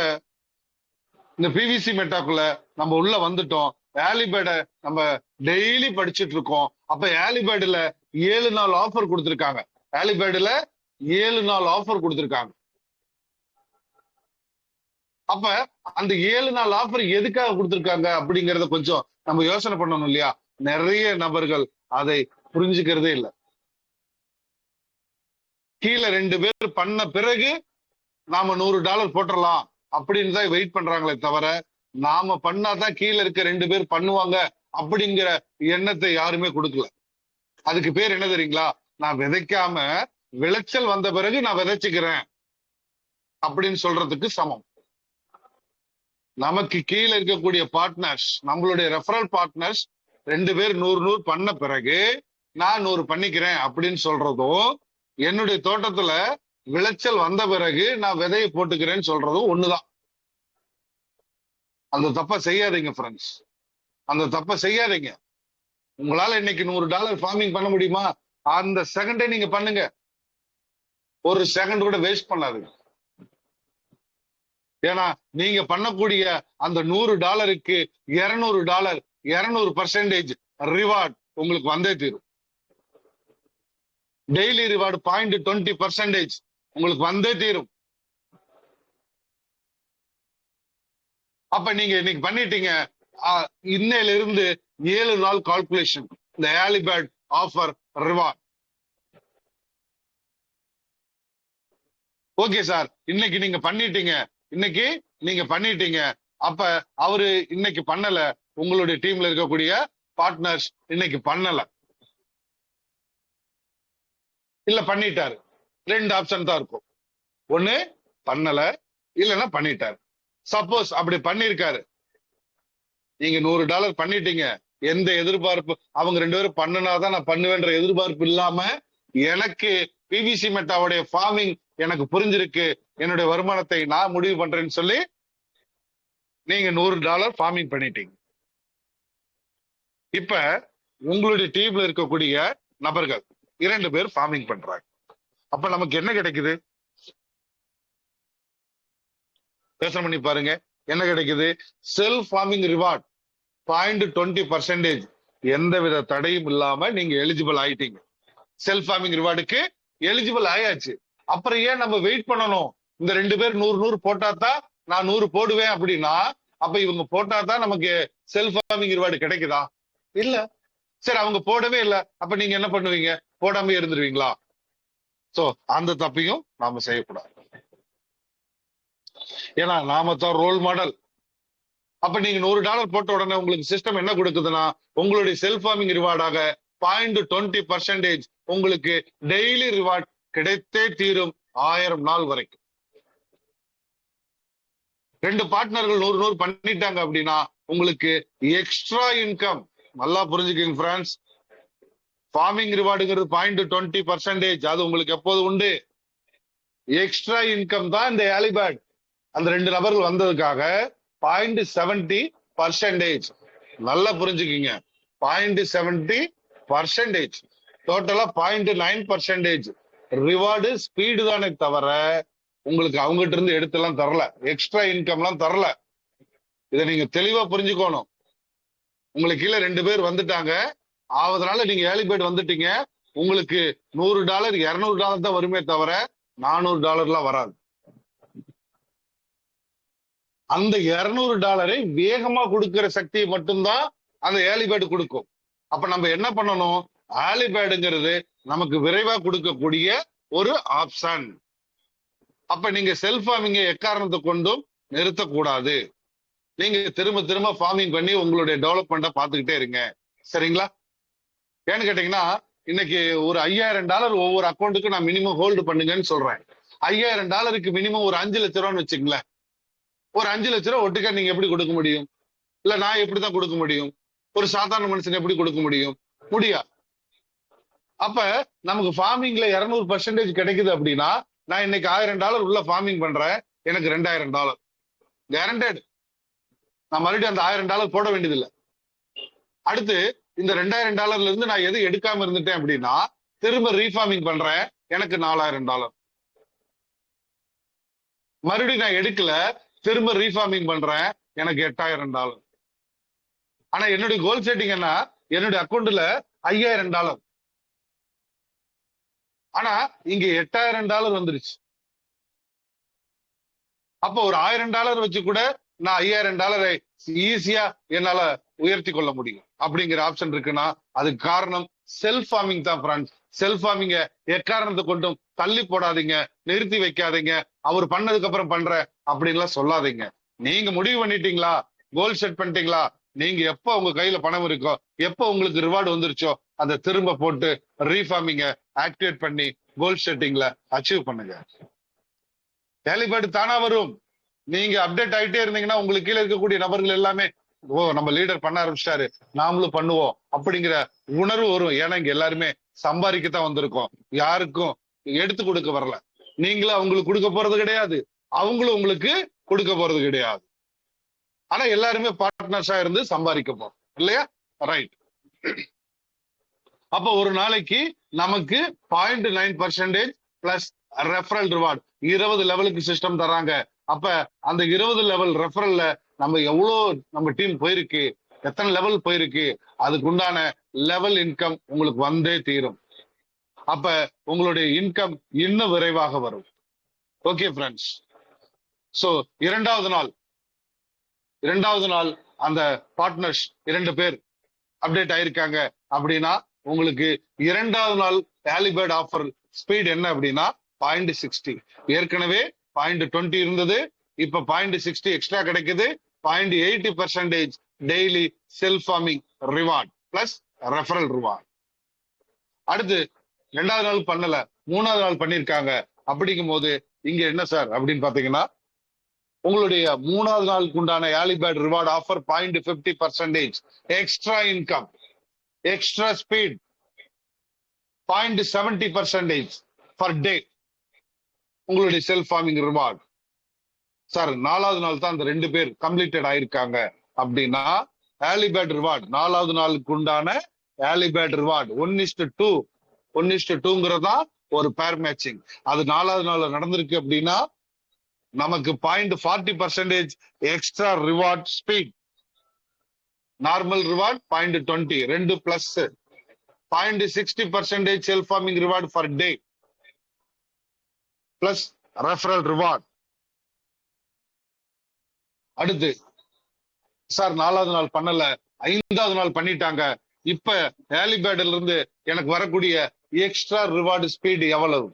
இந்த பிவிசி மெட்டாக்குள்ள நம்ம உள்ள வந்துட்டோம். ஏலிபேர்டை நம்ம டெய்லி படிச்சுட்டு இருக்கோம். அப்ப ஏலிபேர்டுல 7 நாள் ஆஃபர் கொடுத்திருக்காங்க. ஏலிபேர்டுல 7 நாள் ஆஃபர் கொடுத்திருக்காங்க. அப்ப அந்த 7 நாள் ஆஃபர் எதுக்காக கொடுத்திருக்காங்க அப்படிங்கறத கொஞ்சம் நம்ம யோசனை பண்ணணும் இல்லையா? நிறைய நபர்கள் அதை புரிஞ்சுக்கிறதே இல்லை. கீழே 2 பேர் பண்ண பிறகு நாம $100 போட்டுடலாம் அப்படின்னு தான் வெயிட் பண்றாங்களே தவிர, நாம பண்ணாதான் கீழே இருக்க 2 பேர் பண்ணுவாங்க அப்படிங்கிற எண்ணத்தை யாருமே கொடுக்கல. அதுக்கு பேர் என்ன தெரியுங்களா? நான் விதைக்காம விளைச்சல் வந்த பிறகு நான் விதைச்சுக்கிறேன் அப்படின்னு சொல்றதுக்கு சமம். நமக்கு கீழே இருக்கக்கூடிய பார்ட்னர்ஸ், நம்மளுடைய ரெஃபரல் பார்ட்னர்ஸ் 2 பேர் 100 பண்ண பிறகு நான் 100 பண்ணிக்கிறேன் அப்படின்னு சொல்றதும், என்னுடைய தோட்டத்துல விளைச்சல் வந்த பிறகு நான் விதையை போட்டுக்கிறேன்னு சொல்றதும் ஒண்ணுதான். அந்த தப்ப செய்யாதீங்க ஃப்ரெண்ட்ஸ், அந்த தப்ப செய்யாதீங்க. உங்களால இன்னைக்கு $100 ஃபார்மிங் பண்ண முடியுமா? அந்த செகண்டே நீங்க பண்ணுங்க. ஒரு செகண்ட் கூட வேஸ்ட் பண்ணாதுங்க. ஏன்னா நீங்க பண்ணக்கூடிய அந்த $100க்கு $200 200% ரிவார்ட் உங்களுக்கு வந்தே தீரும். டெய்லி ரிவார்டு 0.20% உங்களுக்கு வந்தே தீரும். அப்ப நீங்க இன்னைக்கு பண்ணிட்டீங்க. இன்னையில இருந்து 7 நாள் கால்குலேஷன் இந்த early bird offer reward. Okay sir, இன்னைக்கு நீங்க பண்ணிட்டீங்க. அப்ப அவரு இன்னைக்கு பண்ணல, உங்களுடைய டீம்ல இருக்கக்கூடிய பார்ட்னர்ஸ் இன்னைக்கு பண்ணல, இல்ல பண்ணிட்டாரு. 2 ஆப்ஷன் தான் இருக்கும். ஒண்ணு பண்ணல, இல்லைன்னா பண்ணிட்டாரு. சப்போஸ் அப்படி பண்ணிருக்காரு, நீங்க $100 பண்ணிட்டீங்க, எந்த எதிர்பார்ப்பு அவங்க 2 பேரும் பண்ணுனாதான் நான் பண்ணுவேன்ற எதிர்பார்ப்பு இல்லாம, எனக்கு பிவிசி மெட்டாவுடைய ஃபார்மிங் எனக்கு புரிஞ்சிருக்கு, என்னுடைய வருமானத்தை நான் முடிவு பண்றேன்னு சொல்லி நீங்க $100 ஃபார்மிங் பண்ணிட்டீங்க. இப்ப உங்களுடைய டீம்ல இருக்கக்கூடிய நபர்கள் 2 பேர் ஃபார்மிங் பண்றாங்க. அப்ப நமக்கு என்ன கிடைக்குது? யோசனை பண்ணி பாருங்க, என்ன கிடைக்குது? செல்ஃப் ஃபார்மிங் ரிவார்ட் 0.20%, எந்தவித தடையும் இல்லாம நீங்க எலிஜிபிள் ஆயிட்டீங்க. செல்ஃப் ஃபார்மிங் ரிவார்டுக்கு எலிஜிபிள் ஆயாச்சு. அப்புறம் ஏன் நம்ம வெயிட் பண்ணணும்? இந்த 2 பேர் 100 போட்டாதான் நான் 100 போடுவேன் அப்படின்னா, அப்ப இவங்க போட்டாதான் நமக்கு செல்ஃப் ஃபார்மிங் ரிவார்டு கிடைக்குதா? இல்ல. சரி, அவங்க போடவே இல்ல, அப்ப நீங்க என்ன பண்ணுவீங்க? போடாம இருந்துருவீங்களா? சோ அந்த தப்பையும் நாம செய்யக்கூடாது. ஏன்னா நாம தான் ரோல் மாடல். அப்ப நீங்க $100 போட்ட உடனே உங்களுக்கு சிஸ்டம் என்ன கொடுக்குதுன்னா, உங்களுடைய செல்ஃப் ஃபார்மிங் ரிவார்டாக 0.20% உங்களுக்கு டெய்லி ரிவார்ட் கிடைத்தே தீரும் 1000 நாள் வரைக்கும். 2 பார்ட்னர்கள் 100 பண்ணிட்டாங்க அப்படின்னா உங்களுக்கு எக்ஸ்ட்ரா இன்கம். நல்லா புரிஞ்சுக்கீங்க ஃப்ரெண்ட்ஸ், ஃபார்மிங் ரிவார்டுங்கிறது 0.20%, அது உங்களுக்கு எப்போது உண்டு. எக்ஸ்ட்ரா இன்கம் தான் இந்த ஏர்லி பேர்ட். அந்த 2 நபர்கள் வந்ததுக்காக 0.70%. நல்லா புரிஞ்சுக்கிங்க, 0.70%. டோட்டலா 0.9% ரிவார்டு ஸ்பீடு தானே தவிர உங்களுக்கு அவங்ககிட்ட இருந்து எடுத்துலாம் தரல, எக்ஸ்ட்ரா இன்கம் எல்லாம் தரல. இதை நீங்க தெளிவா புரிஞ்சுக்கணும். உங்களுக்கு கீழே 2 பேர் வந்துட்டாங்க, அதனால நீங்க ஏர்லி பேர்ட் வந்துட்டீங்க. உங்களுக்கு $100 $200 தான் வருமே தவிர $400 வராது. அந்த $200 வேகமா கொடுக்கிற சக்தியை மட்டும்தான் அந்த ஏர்லி பேர்ட் கொடுக்கும். அப்ப நம்ம என்ன பண்ணணும்? ஏர்லி பேர்டுங்கிறது நமக்கு விரைவா கொடுக்கக்கூடிய ஒரு ஆப்ஷன். அப்ப நீங்க செல்ஃப் ஃபார்மிங்க எக்காரணத்தை கொண்டும் நிறுத்தக்கூடாது. நீங்க திரும்ப திரும்ப ஃபார்மிங் பண்ணி உங்களுடைய டெவலப்மெண்ட்டை பார்த்துக்கிட்டே இருங்க. சரிங்களா? ஏன்னு கேட்டீங்கன்னா, இன்னைக்கு ஒரு $5000 ஒவ்வொரு அக்கௌண்ட்டுக்கு நான் மினிமம் ஹோல்டு பண்ணுங்கன்னு சொல்றேன். $5000 மினிமம் ஒரு 5 லட்ச ரூபான்னு வச்சுங்களேன். ஒரு 5 லட்ச ரூபா ஒட்டுக்கா நீங்க எப்படி கொடுக்க முடியும்? இல்ல நான் எப்படிதான் கொடுக்க முடியும்? ஒரு சாதாரண மனுஷன் எப்படி கொடுக்க முடியும்? முடியாது. அப்ப நமக்கு ஃபார்மிங்ல 200% கிடைக்குது அப்படின்னா, நான் இன்னைக்கு $1000 உள்ள ஃபார்மிங் பண்றேன், எனக்கு $2000 கேரண்டட். நான் மறுபடியும் அந்த $1000 போட வேண்டியதில்லை. அடுத்து இந்த $2000 இருந்து நான் எது எடுக்காம இருந்துட்டேன் அப்படின்னா, திரும்ப ரீஃபார்மிங் பண்றேன், எனக்கு $4000. மறுபடியும் நான் எடுக்கல, திரும்ப ரீஃபார்மிங் பண்றேன், எனக்கு $8000. ஆனா என்னுடைய கோல் செட்டிங் என்ன? என்னுடைய அக்கௌண்ட்ல $5000. ஆனா இங்க $8000 வந்துருச்சு. அப்ப ஒரு $1000 வச்சு கூட நான் $5000 ஈஸியா என்னால உயர்த்தி கொள்ள முடியும். அப்படிங்கிற ஆப்ஷன் இருக்குன்னா அதுக்கு காரணம் செல்ஃப் ஃபார்மிங் தான் ஃப்ரெண்ட்ஸ். செல்ஃப் ஃபார்மிங்க எக்காரணத்தை கொண்டும் தள்ளி போடாதீங்க, நிறுத்தி வைக்காதீங்க. அவர் பண்ணதுக்கு அப்புறம் பண்ற அப்படின்லாம் சொல்லாதீங்க. நீங்க முடிவு பண்ணிட்டீங்களா, கோல் செட் பண்ணிட்டீங்களா, நீங்க எப்ப உங்க கையில பணம் இருக்கோ, எப்ப உங்களுக்கு ரிவார்டு வந்துருச்சோ, அதை திரும்ப போட்டு ரீஃபார்மிங்க ஆக்டிவேட் பண்ணி கோல் செட்டிங்ல அச்சீவ் பண்ணுங்க. ஏர்லி பேர்ட் தானா வரும். நீங்க அப்டேட் ஆயிட்டே இருந்தீங்கன்னா உங்களுக்கு கீழே இருக்கக்கூடிய நபர்கள் எல்லாமே, ஓ நம்ம லீடர் பண்ண ஆரம்பிச்சிட்டாரு, நாமளும் பண்ணுவோம் அப்படிங்கிற உணர்வு வரும். ஏன்னா இங்க எல்லாருமே சம்பாதிக்கத்தான் வந்திருக்கோம், யாருக்கும் எடுத்து கொடுக்க வரல. நீங்களும் அவங்களுக்கு கொடுக்க போறது கிடையாது, அவங்களும் உங்களுக்கு கொடுக்க போறது கிடையாது. ஆனா எல்லாருமே பார்ட்னர்ஸா இருந்து சம்பாதிக்க போறோம் இல்லையா? ரைட். அப்ப ஒரு நாளைக்கு நமக்கு 0.9% பிளஸ் ரெஃபரல் ரிவார்டு 20 லெவலுக்கு சிஸ்டம் தராங்க. அப்ப அந்த 20 லெவல் ரெஃபரல்ல நம்ம எவ்வளவு நம்ம டீம் போயிருக்கு, எத்தனை லெவல் போயிருக்கு, அதுக்கு உண்டான லெவல் இன்கம் உங்களுக்கு வந்தே தீரும். அப்ப உங்களுடைய இன்கம் இன்னும் விரைவாக வரும். Okay friends. சோ இரண்டாவது நாள் அந்த பார்ட்னர்ஸ் 2 பேர் அப்டேட் ஆயிருக்காங்க அப்படின்னா உங்களுக்கு இரண்டாவது நாள் ஏர்லி பேர்ட் ஆஃபர் ஸ்பீட் என்ன அப்படின்னா 0.60. ஏற்கனவே 0.20 இருந்தது, இப்ப 0.60 எக்ஸ்ட்ரா கிடைக்குது. 0.80% daily self farming reward plus referral reward. அடுத்து 2வது நாள் பண்ணல, 3வது நாள் பண்ணிருக்காங்க. அப்படிங்கும் போது இங்க என்ன சார் அப்படின்னு பாத்தீங்கன்னா உங்களுடைய 3வது நாளுக்கு உண்டான early bird reward offer 0.50% extra income, extra speed 0.70% per day உங்களுடைய செல்ஃப் ஃபார்மிங் ரிவார்ட். சார் 4வது நாள் தான் அந்த 2 பேர் கம்ப்ளீட்டட் ஆயிருக்காங்க அப்படின்னா ஏர்லி பேர்ட் ரிவார்ட் 4வது நாளுக்கு உண்டான ஏர்லி பேர்ட் ரிவார்ட் 1:2 ஒரு பேர் மேட்சிங். அது 4வது நாள்ல நடந்திருக்கு அப்படின்னா நமக்கு 0.40% extra reward speed. Normal reward 0.20 2 plus 0.60% self farming reward per day plus referral reward. அடுத்து சார் 4வது நாள் பண்ணல, 5வது நாள் பண்ணிட்டாங்க. இப்ப ஏர்லி பேர்ட்ல இருந்து எனக்கு வரக்கூடிய எக்ஸ்ட்ரா ரிவார்டு ஸ்பீட் எவ்வளவு?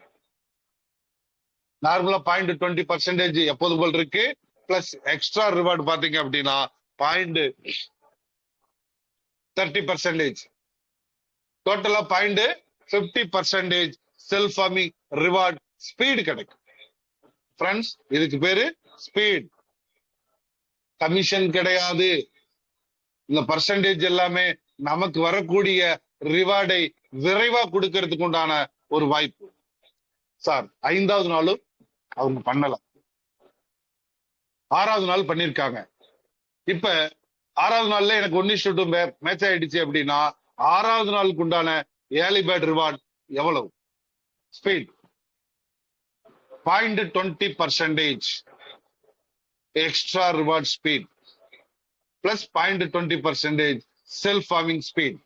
நார்மலா 0.20% எப்போது போல் இருக்கு, பிளஸ் எக்ஸ்ட்ரா ரிவார்டு பாத்தீங்க அப்படின்னா 0.30%. டோட்டலா 0.50% செல்ஃப் ஃபார்மிங் ரிவார்ட் ஸ்பீடு கிடைக்கும். ஃப்ரெண்ட்ஸ், இதுக்கு பேரு ஸ்பீட், கமிஷன் கிடையாது. இந்த பர்சன்டேஜ் எல்லாமே நமக்கு வரக்கூடிய ரிவார்டை விரைவா கொடுக்கறதுக்கு உண்டான ஒரு வாய்ப்பு. சார் 5வது நாளும் அவங்க பண்ணல, 6வது நாள் பண்ணிருக்காங்க. இப்ப 6வது நாள்ல எனக்கு 1:2 மேட்ச் ஆயிடுச்சு அப்படின்னா 6வது நாளுக்கு உண்டான ஏர்லி பேர்ட் ரிவார்ட் எவ்வளவு? Speed 0.20% extra reward speed plus 0.20% self farming speed.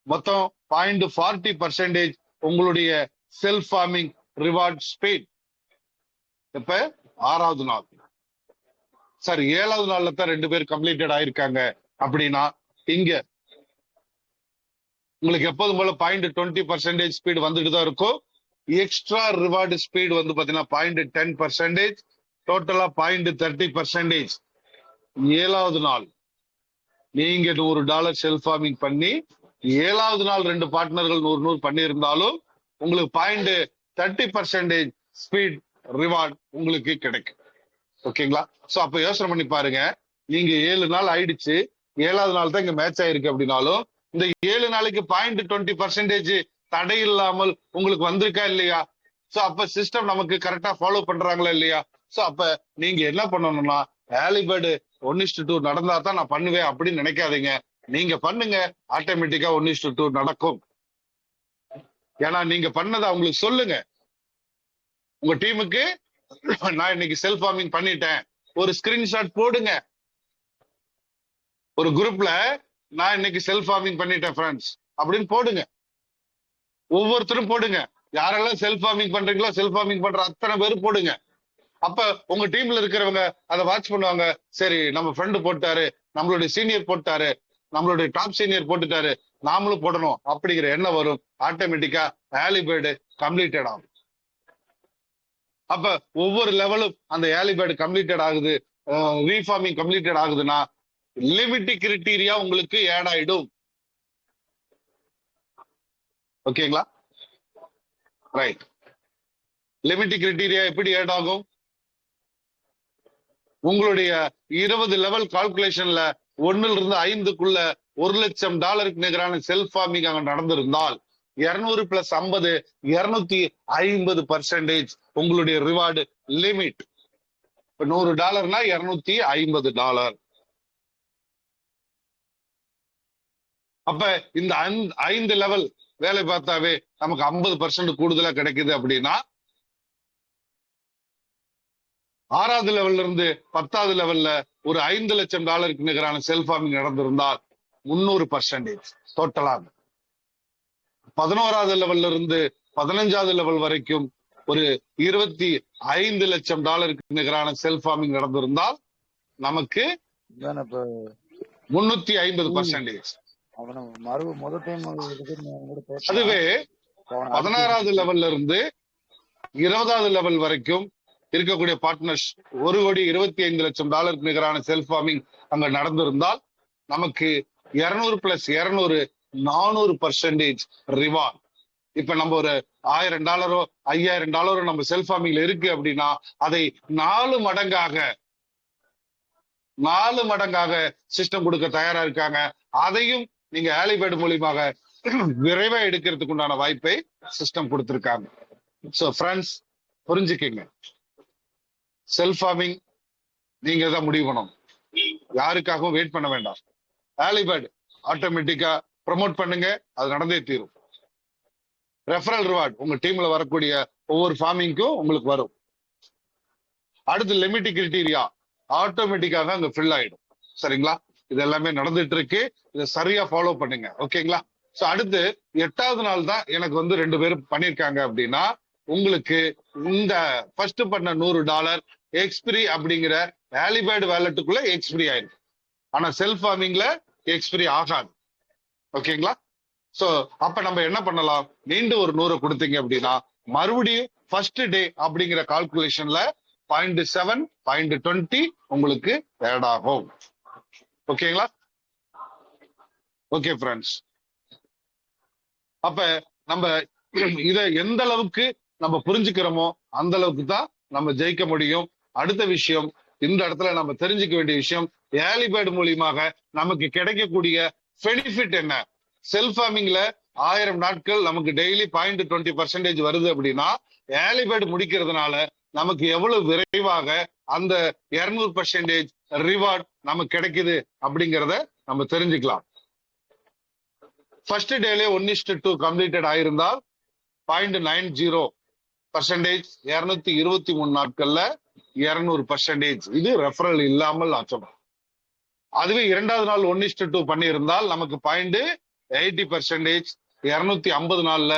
மொத்தம் 0.40% உங்களுடைய செல்ஃப் ஃபார்மிங் ரிவார்ட் ஸ்பீட். இப்ப 6வது நாள். சார் 7வது நாள்ல தான் 2 பேர் கம்ப்ளீட்டட் ஆயிருக்காங்க அப்படின்னா இங்க உங்களுக்கு எப்போதும் போல 0.20% ஸ்பீட் வந்துட்டு தான் இருக்கும். எக்ஸ்ட்ரா ரிவார்டு ஸ்பீட் வந்து பாத்தீங்கன்னா 0.10%, டோட்டலா 0.30%. 7வது நாள் நீங்க $100 செல்ஃப் ஃபார்மிங் பண்ணி 7வது நாள் 2 பார்ட்னர்கள் 100 பண்ணியிருந்தாலும் உங்களுக்கு 0.30% ஸ்பீட் ரிவார்ட் உங்களுக்கு கிடைக்கும். ஓகேங்களா? சோ அப்ப யோசனை பண்ணி பாருங்க, நீங்க 7 நாள் ஆயிடுச்சு, 7வது நாள் தான் இங்க மேட்ச் ஆயிருக்கு அப்படின்னாலும் இந்த 7 நாளைக்கு 0.20% தடை இல்லாமல் உங்களுக்கு வந்திருக்கா இல்லையா? சோ அப்ப சிஸ்டம் நமக்கு கரெக்டா ஃபாலோ பண்றாங்களா இல்லையா? சோ அப்ப நீங்க என்ன பண்ணணும்னா ஏர்லி பேர்டு 1:2 நடந்தா தான் நான் பண்ணுவேன் அப்படின்னு நினைக்காதீங்க. நீங்க பண்ணுங்க, ஆட்டோமேட்டிக்கா 1:2 நடக்கும். ஏன்னா நீங்க பண்ணதை அவங்களுக்கு சொல்லுங்க. உங்க டீமுக்கு நான் இன்னைக்கு செல்ஃப் ஃபார்மிங் பண்ணிட்டேன், ஒரு ஸ்கிரீன்ஷாட் போடுங்க. ஒரு குரூப்ல நான் இன்னைக்கு செல்ஃப் ஃபார்மிங் பண்ணிட்டேன் ஃப்ரெண்ட்ஸ் அப்படின்னு போடுங்க. ஒவ்வொருத்தரும் போடுங்க. யாரெல்லாம் செல்ஃப் ஃபார்மிங் பண்றீங்களோ செல்ஃப் ஃபார்மிங் பண்ற அத்தனை பேரும் போடுங்க. அப்ப உங்க டீம்ல இருக்கிறவங்க அதை வாட்ச் பண்ணுவாங்க. சரி, நம்ம ஃப்ரெண்டு போட்டாரு, நம்மளுடைய சீனியர் போட்டாரு, நம்மளுடைய டாப் சீனியர் போட்டுட்டாரு, நாமளும் போடணும் அப்படிங்கிற எண்ணம் வரும். ஆட்டோமேட்டிக்கா ஏர்லி பேர்டு கம்ப்ளீட்டட் ஆகும். அப்ப ஒவ்வொரு லெவலும் அந்த ஏர்லி பேர்டு கம்ப்ளீட்டட் ஆகுது, ரீஃபார்மிங் கம்ப்ளீட்டட் ஆகுதுன்னா லிமிட் கிரைட்டீரியா உங்களுக்கு ஆட் ஆயிடும். ஓகேங்களா? ரைட். லிமிட் கிரைட்டீரியா எப்படி ஆட் ஆகும்? உங்களுடைய 20 லெவல் கால்குலேஷன்ல 1 இருந்து 5க்குள்ள $1,00,000 நிகரான செல்ஃப் ஃபார்மிங் அங்க நடந்திருந்தால் 200 + 50 250% உங்களுடைய ரிவார்டு லிமிட். இப்ப $100னா $250. அப்ப இந்த 5 லெவல் வேலை பார்த்தாவே நமக்கு 50% கூடுதலா கிடைக்குது அப்படின்னா 6வது லெவல்ல இருந்து 10வது லெவல்ல ஒரு $5,00,000 நிகரான செல்ஃப் ஃபார்மிங் நடந்திருந்தால் 300% டோட்டலாக. 11வது லெவல்ல இருந்து 15வது லெவல் வரைக்கும் ஒரு $25 லட்சம் நிகரான செல்ஃப் ஃபார்மிங் நடந்திருந்தால் நமக்கு 350%. அதுவே 16வது லெவல்ல இருந்து 20வது லெவல் வரைக்கும் இருக்கக்கூடிய பார்ட்னர்ஸ் $1,25 லட்சம் நிகரான செல்ஃப் ஃபார்மிங் அங்க நடந்திருந்தால் நமக்கு 200+200 400% ரிவார்ட். இப்ப நம்ம ஒரு $1,000 $5,000 நம்ம செல்ஃப் ஃபார்மிங்ல இருக்கு அப்படின்னா அதை 4 மடங்காக சிஸ்டம் கொடுக்க தயாரா இருக்காங்க. அதையும் நீங்க ஆலிபேட் மூலியமாக விரைவா எடுக்கிறதுக்கு உண்டான வாய்ப்பை சிஸ்டம் கொடுத்திருக்காங்க. சோ ஃப்ரெண்ட்ஸ், புரிஞ்சுக்கங்க, செல்ஃப் ஃபார்மிங் நீங்க தான் முடிவு பண்ணணும், யாருக்காகவும் வெயிட் பண்ண வேண்டாம். ஆலிபேட் ஆட்டோமேட்டிக்கா ப்ரமோட் பண்ணுங்க, அது நடந்தே தீரும். ரெஃபரல் ரிவார்ட் உங்க டீம்ல வரக்கூடிய ஒவ்வொரு ஃபார்மிங்க்கும் உங்களுக்கு வரும். அடுத்து லிமிட் கிரைட்டீரியா ஆட்டோமேட்டிக்காக அங்க ஃபில் ஆயிடும். சரிங்களா? இது எல்லாமே நடந்துட்டு இருக்கு, இதை சரியா ஃபாலோ பண்ணுங்க. ஓகேங்களா? சோ அடுத்து 8வது நாள் தான் எனக்கு வந்து 2 பேர் பண்ணிருக்காங்க அப்படின்னா உங்களுக்கு இந்த ஃபர்ஸ்ட் பண்ண $100 எக்ஸ்பிரி அப்படிங்கிற ஆலிபேட் வேலட்டுக்குள்ள எக்ஸ்பிரி ஆயிருக்கு. ஆனா செல்ஃப் ஃபார்மிங்ல எக்ஸ்பிரி ஆகாது. ஓகேங்களா? சோ அப்ப நம்ம என்ன பண்ணலாம், மீண்டும் ஒரு 100 கொடுத்தீங்க அப்படின்னா மறுபடியும் ஃபர்ஸ்ட் டே அப்படிங்கிற கால்குலேஷன்ல 0.7 0.20 உங்களுக்கு ஆட் ஆகும். ஓகேங்களா? ஓகே ஃப்ரெண்ட்ஸ், அப்ப நம்ம இத எந்த அளவுக்கு நம்ம புரிஞ்சுக்கிறோமோ அந்த அளவுக்கு தான் நம்ம ஜெயிக்க முடியும். அடுத்த விஷயம், இந்த இடத்துல நம்ம தெரிஞ்சுக்க வேண்டிய விஷயம், ஆலிபேட் மூலியமாக நமக்கு கிடைக்கக்கூடிய பெனிஃபிட் என்ன. செல்ஃப் ஃபார்மிங்ல 1000 நாட்கள் நமக்கு டெய்லி 0.20% வருது அப்படின்னா ஆலிபேட் முடிக்கிறதுனால நமக்கு எவ்வளவு விரைவாக அந்த 200% ரிவார்ட் நமக்கு கிடைக்குது அப்படிங்கிறத நம்ம தெரிஞ்சுக்கலாம். ஃபர்ஸ்ட் டேலே 1:2 கம்ப்ளீட்டட் ஆயிருந்தால் 0.90% 223 நாட்கள்ல 200%. இது ரெஃபரல் இல்லாமல் ஆச்சோம். அதுவே 2வது நாள் 1:2 பண்ணி இருந்தால் நமக்கு 0.80%, 250 நாள்ல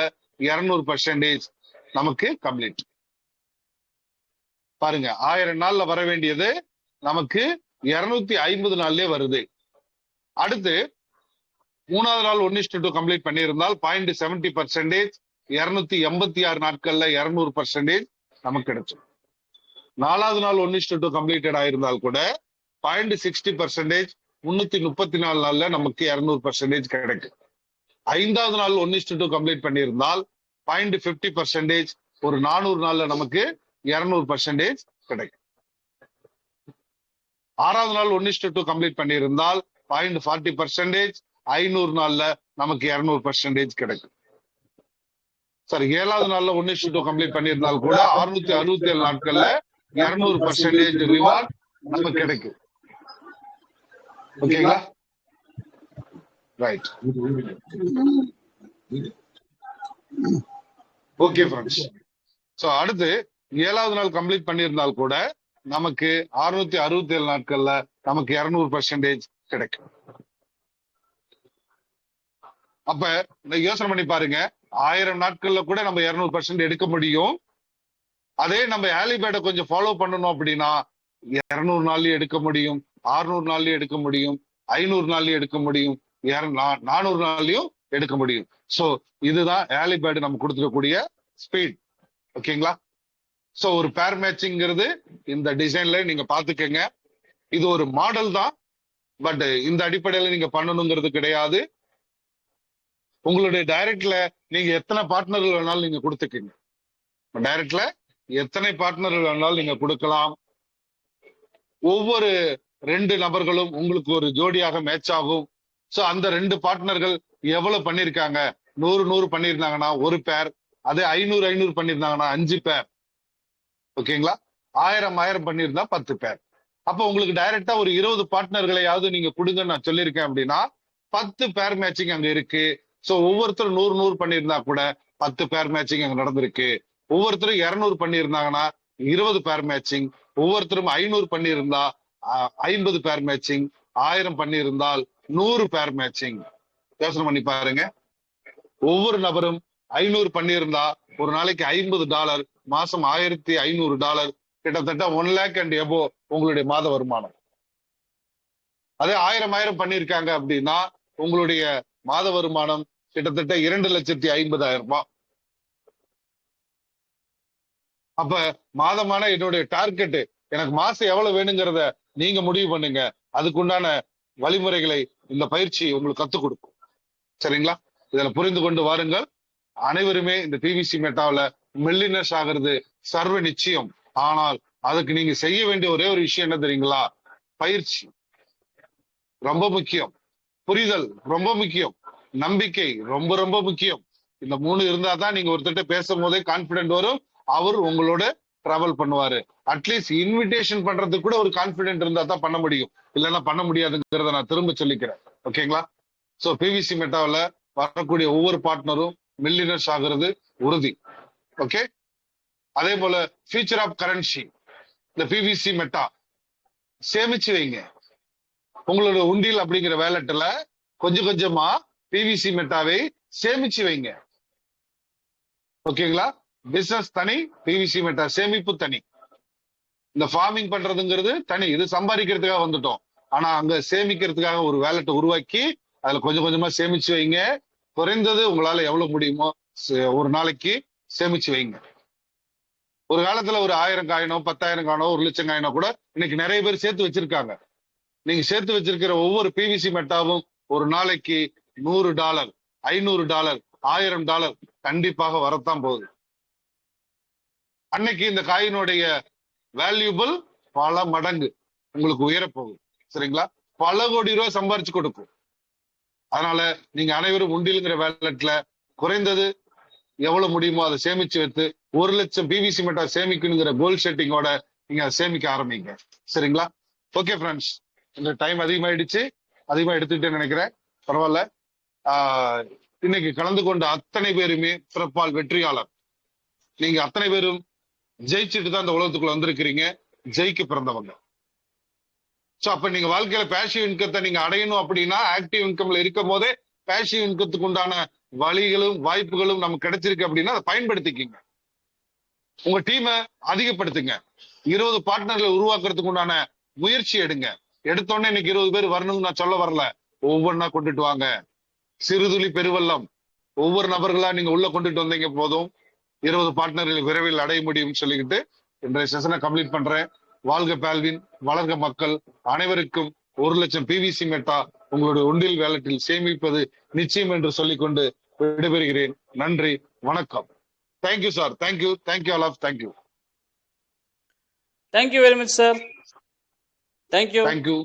200% நமக்கு கம்ப்ளீட். பாருங்க, 1000 நாள்ல வர வேண்டியது நமக்கு 250 நாள்லயே வருது. அடுத்து 3வது நாள் 1:2 கம்ப்ளீட் பண்ணியிருந்தால் 0.70%, 286 நாட்கள்ல 200% நமக்கு கிடைக்கும். 4வது நாள் 1:2 கம்ப்ளீட்டட் ஆயிருந்தால் கூட 0.60%, 334 நாள்ல நமக்கு 200% கிடைக்கும். 5வது நாள் 1:2 கம்ப்ளீட் பண்ணியிருந்தால் 0.50%, ஒரு 400 நாள்ல நமக்கு 200% கிடைக்கும். 6வது நாள் 1:2 கம்ப்ளீட் பண்ணியிருந்தால் 0.40%, 500 நாள்ல நமக்கு 200% கிடைக்கும். சரி, 7வது நாள்ல 1:2 கம்ப்ளீட் பண்ணியிருந்தால் கூட 667 நாட்கள்ல 200% ரிவார்ட் நமக்கு கிடைக்கும். ஓகேங்களா? ரைட். ஓகே ஃப்ரெண்ட்ஸ், சோ அடுத்து 7வது நாள் கம்ப்ளீட் பண்ணியிருந்தால் கூட நமக்கு 667 நாட்கள்ல நமக்கு 200% கிடைக்கும். அப்ப யோசனை பண்ணி பாருங்க, 1000 நாட்கள்ல கூட நம்ம 200% எடுக்க முடியும். அதே நம்ம ஆலிபேட கொஞ்சம் ஃபாலோ பண்ணணும் அப்படின்னா 200 நாள்லயும் எடுக்க முடியும், 600 நாள்லயும் எடுக்க முடியும், 500 நாள்லயும் எடுக்க முடியும், 400 நாள்லயும் எடுக்க முடியும். சோ இதுதான் ஆலிபேட் நம்ம கொடுத்துக்கக்கூடிய ஸ்பீட். ஓகேங்களா? சோ ஒரு பேர் மேட்சிங்கிறது இந்த டிசைன்ல நீங்க பாத்துக்கங்க. இது ஒரு மாடல் தான், பட் இந்த அடிப்படையில நீங்க பண்ணணுங்கிறது கிடையாது. உங்களுடைய டைரக்ட்ல நீங்க எத்தனை பார்ட்னர்கள் வேணாலும் நீங்க கொடுத்துக்கீங்க. டைரக்ட்ல எத்தனை பார்ட்னர்கள் வேணாலும் நீங்க கொடுக்கலாம். ஒவ்வொரு 2 நபர்களும் உங்களுக்கு ஒரு ஜோடியாக மேட்ச் ஆகும். சோ அந்த 2 பார்ட்னர்கள் எவ்வளவு பண்ணிருக்காங்க, 100 பண்ணிருந்தாங்கன்னா 1 பேர், அதே 500 பண்ணிருந்தாங்கன்னா 5 பேர். ஓகேங்களா? 1000 பண்ணிருந்தா 10 பேர். அப்ப உங்களுக்கு டைரக்டா ஒரு 20 பார்ட்னர்களையாவது நீங்க கொடுங்கன்னு நான் சொல்லியிருக்கேன் அப்படின்னா 10 பேர் மேட்சிங் அங்க இருக்கு. சோ ஒவ்வொருத்தரும் 100 பண்ணியிருந்தா கூட 10 பேர் மேட்சிங் அங்க நடந்திருக்கு. ஒவ்வொருத்தரும் 200 பண்ணியிருந்தாங்கன்னா 20 பேர் மேட்சிங், ஒவ்வொருத்தரும் 500 பண்ணியிருந்தா 50 பேர் மேட்சிங், 1000 பண்ணியிருந்தால் 100 பேர் மேட்சிங். யோசனை பண்ணி பாருங்க. ஒவ்வொரு நபரும் 500 பண்ணியிருந்தா ஒரு நாளைக்கு $50, மாசம் $1500, கிட்டத்தட்ட 1 lakh and above உங்களுடைய மாத வருமானம். அதே 1000 பண்ணிருக்காங்க அப்படின்னா உங்களுடைய மாத வருமானம் கிட்டத்தட்ட 2,50,000 ரூபாய். அப்ப மாதமான என்னுடைய டார்கெட் எனக்கு மாசம் எவ்வளவு வேணுங்கிறத நீங்க முடிவு பண்ணுங்க. அதுக்குண்டான வழிமுறைகளை இந்த பயிற்சி உங்களுக்கு கத்துக் கொடுக்கும். சரிங்களா? இதுல புரிந்து கொண்டு வாருங்கள். அனைவருமே இந்த பிவிசி மெட்டாவில மில்லினர்ஸ் ஆகிறது சர்வ நிச்சயம். ஆனால் அதுக்கு நீங்க செய்ய வேண்டிய ஒரே ஒரு விஷயம் என்ன தெரியுங்களா? பயிற்சி ரொம்ப முக்கியம், புரிதல் ரொம்ப முக்கியம், நம்பிக்கை ரொம்ப ரொம்ப முக்கியம். இந்த 3 இருந்தா தான் நீங்க ஒருத்தர்கிட்ட பேசும் போதே கான்பிடென்ட் வரும். அவர் உங்களோட டிராவல் பண்ணுவாரு. அட்லீஸ்ட் இன்விடேஷன் பண்றதுக்கு கூட ஒரு கான்பிடென்ட் இருந்தா தான் பண்ண முடியும், இல்லைன்னா பண்ண முடியாதுங்கிறத நான் திரும்ப சொல்லிக்கிறேன். ஓகேங்களா? சோ பிவிசி மெட்டாவில் வரக்கூடிய ஒவ்வொரு பார்ட்னரும் மில்லியனர்ஸ் ஆகிறது உறுதி. ஓகே. அதே போல ஃபியூச்சர் ஆஃப் கரன்சி இந்த பிவிசி மெட்டா சேமிச்சு வைங்க. உங்களோட உண்டியல் அப்படிங்கிற வேலட்ல கொஞ்சம் கொஞ்சமா பிவிசி மெட்டாவை சேமிச்சு வைங்க. ஓகேங்களா? பிசினஸ் தனி, பிவிசி மெட்டா சேமிப்பு தனி. இந்த ஃபார்மிங் பண்றதுங்கிறது தனி, இது சம்பாதிக்கிறதுக்காக வந்துட்டோம். ஆனா அங்க சேமிக்கிறதுக்காக ஒரு வேலட்டை உருவாக்கி அதுல கொஞ்சம் கொஞ்சமா சேமிச்சு வைங்க. குறைந்தது உங்களால எவ்வளவு முடியுமோ ஒரு நாளைக்கு சேமிச்சு வைங்க. ஒரு காலத்துல ஒரு 1000 காயினோ 10,000 காயினோ 1,00,000 காயினோ கூட இன்னைக்கு நிறைய பேர் சேர்த்து வச்சிருக்காங்க. நீங்க சேர்த்து வச்சிருக்கிற ஒவ்வொரு பிவிசி மெட்டாவும் ஒரு நாளைக்கு $100, $500, $1000 கண்டிப்பாக வரத்தான் போகுது. அன்னைக்கு இந்த காயினுடைய வேல்யூபிள் பல மடங்கு உங்களுக்கு உயரப்போகுது. சரிங்களா? பல கோடி ரூபாய் சம்பாரிச்சு கொடுக்கும். அதனால நீங்க அனைவரும் உண்டியலுங்கிற வேலட்ல குறைந்தது எவ்வளவு முடியுமோ அதை சேமிச்சு வைத்து 1,00,000 பிவிசி மெட்டா சேமிக்கணுங்கிற கோல் செட்டிங்கோட நீங்க அதை சேமிக்க ஆரம்பிங்க. சரிங்களா? ஓகே ஃப்ரெண்ட்ஸ், இந்த டைம் அதிகமா எடுத்துக்கிட்டேன்னு நினைக்கிறேன். பரவாயில்ல. இன்னைக்கு கலந்து கொண்ட அத்தனை பேருமே பிறப்பால் வெற்றியாளர். நீங்க அத்தனை பேரும் ஜெயிச்சுட்டு தான் இந்த உலகத்துக்குள்ள வந்திருக்கிறீங்க, ஜெயிக்க பிறந்தவங்க. சோ அப்ப நீங்க வாழ்க்கையில பேசிவ் இன்கத்தை நீங்க அடையணும் அப்படின்னா ஆக்டிவ் இன்கம்ல இருக்கும் போதே பேசிவ் இன்கத்துக்கு உண்டான வழிகளும் வாய்ப்புகளும் நமக்கு கிடைச்சிருக்கு அப்படின்னா அதை பயன்படுத்திக்கிங்க. உங்க டீமை அதிகப்படுத்துங்க. 20 பார்ட்னர்களை உருவாக்குறதுக்கு உண்டான முயற்சி எடுங்க. எடுத்தோடனே இன்னைக்கு 20 பேர் வரணும்னு நான் சொல்ல வரல. ஒவ்வொன்னா கொண்டுட்டு வாங்க. சிறுதுளி பெருவெள்ளம். ஒவ்வொரு நபர்களா நீங்க உள்ள கொண்டுட்டு வந்தீங்க போதும் 20 பார்ட்னர்களை விரைவில் அடைய முடியும்னு சொல்லிக்கிட்டு இன்றைய செஷனை கம்ப்ளீட் பண்றேன். வாழ்க பால்வின், வளர்க மக்கள். அனைவருக்கும் 1,00,000 பிவிசி மெட்டா உங்களுடைய ஒன்றில் வேலட்டில் சேமிப்பது நிச்சயம் என்று சொல்லிக்கொண்டு விடைபெறுகிறேன். நன்றி, வணக்கம். Thank you sir. Thank you all of. Thank you very much sir. Thank you.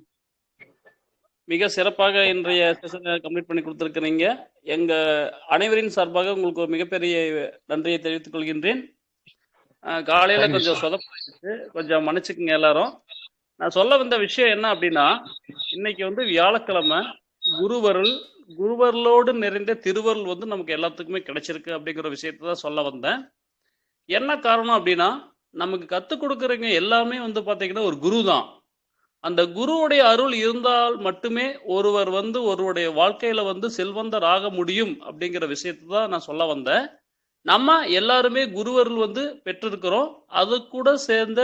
மிக சிறப்பாக இன்றைய செஷனை கம்ப்ளீட் பண்ணி கொடுத்துருக்கிறீங்க. எங்க அனைவரின் சார்பாக உங்களுக்கு ஒரு மிகப்பெரிய நன்றியை தெரிவித்துக் கொள்கின்றேன். காலையில கொஞ்சம் சொதப்பிச்சு, கொஞ்சம் மன்னிச்சுக்குங்க எல்லாரும். நான் சொல்ல வந்த விஷயம் என்ன அப்படின்னா, இன்னைக்கு வந்து வியாழக்கிழமை, குருவருளோடு நிறைந்த திருவருள் வந்து நமக்கு எல்லாத்துக்குமே கிடைச்சிருக்கு அப்படிங்கிற விஷயத்தை தான் சொல்ல வந்தேன். என்ன காரணம் அப்படின்னா, நமக்கு கற்றுக் கொடுக்குறவங்க எல்லாமே வந்து பார்த்தீங்கன்னா ஒரு குரு தான். அந்த குருவுடைய அருள் இருந்தால் மட்டுமே ஒருவர் வந்து ஒருவருடைய வாழ்க்கையில வந்து செல்வந்தர் ஆக முடியும் அப்படிங்கிற விஷயத்தை தான் நான் சொல்ல வந்தேன். நம்ம எல்லாருமே குருவருள் வந்து பெற்றிருக்கிறோம். அது கூட சேர்ந்த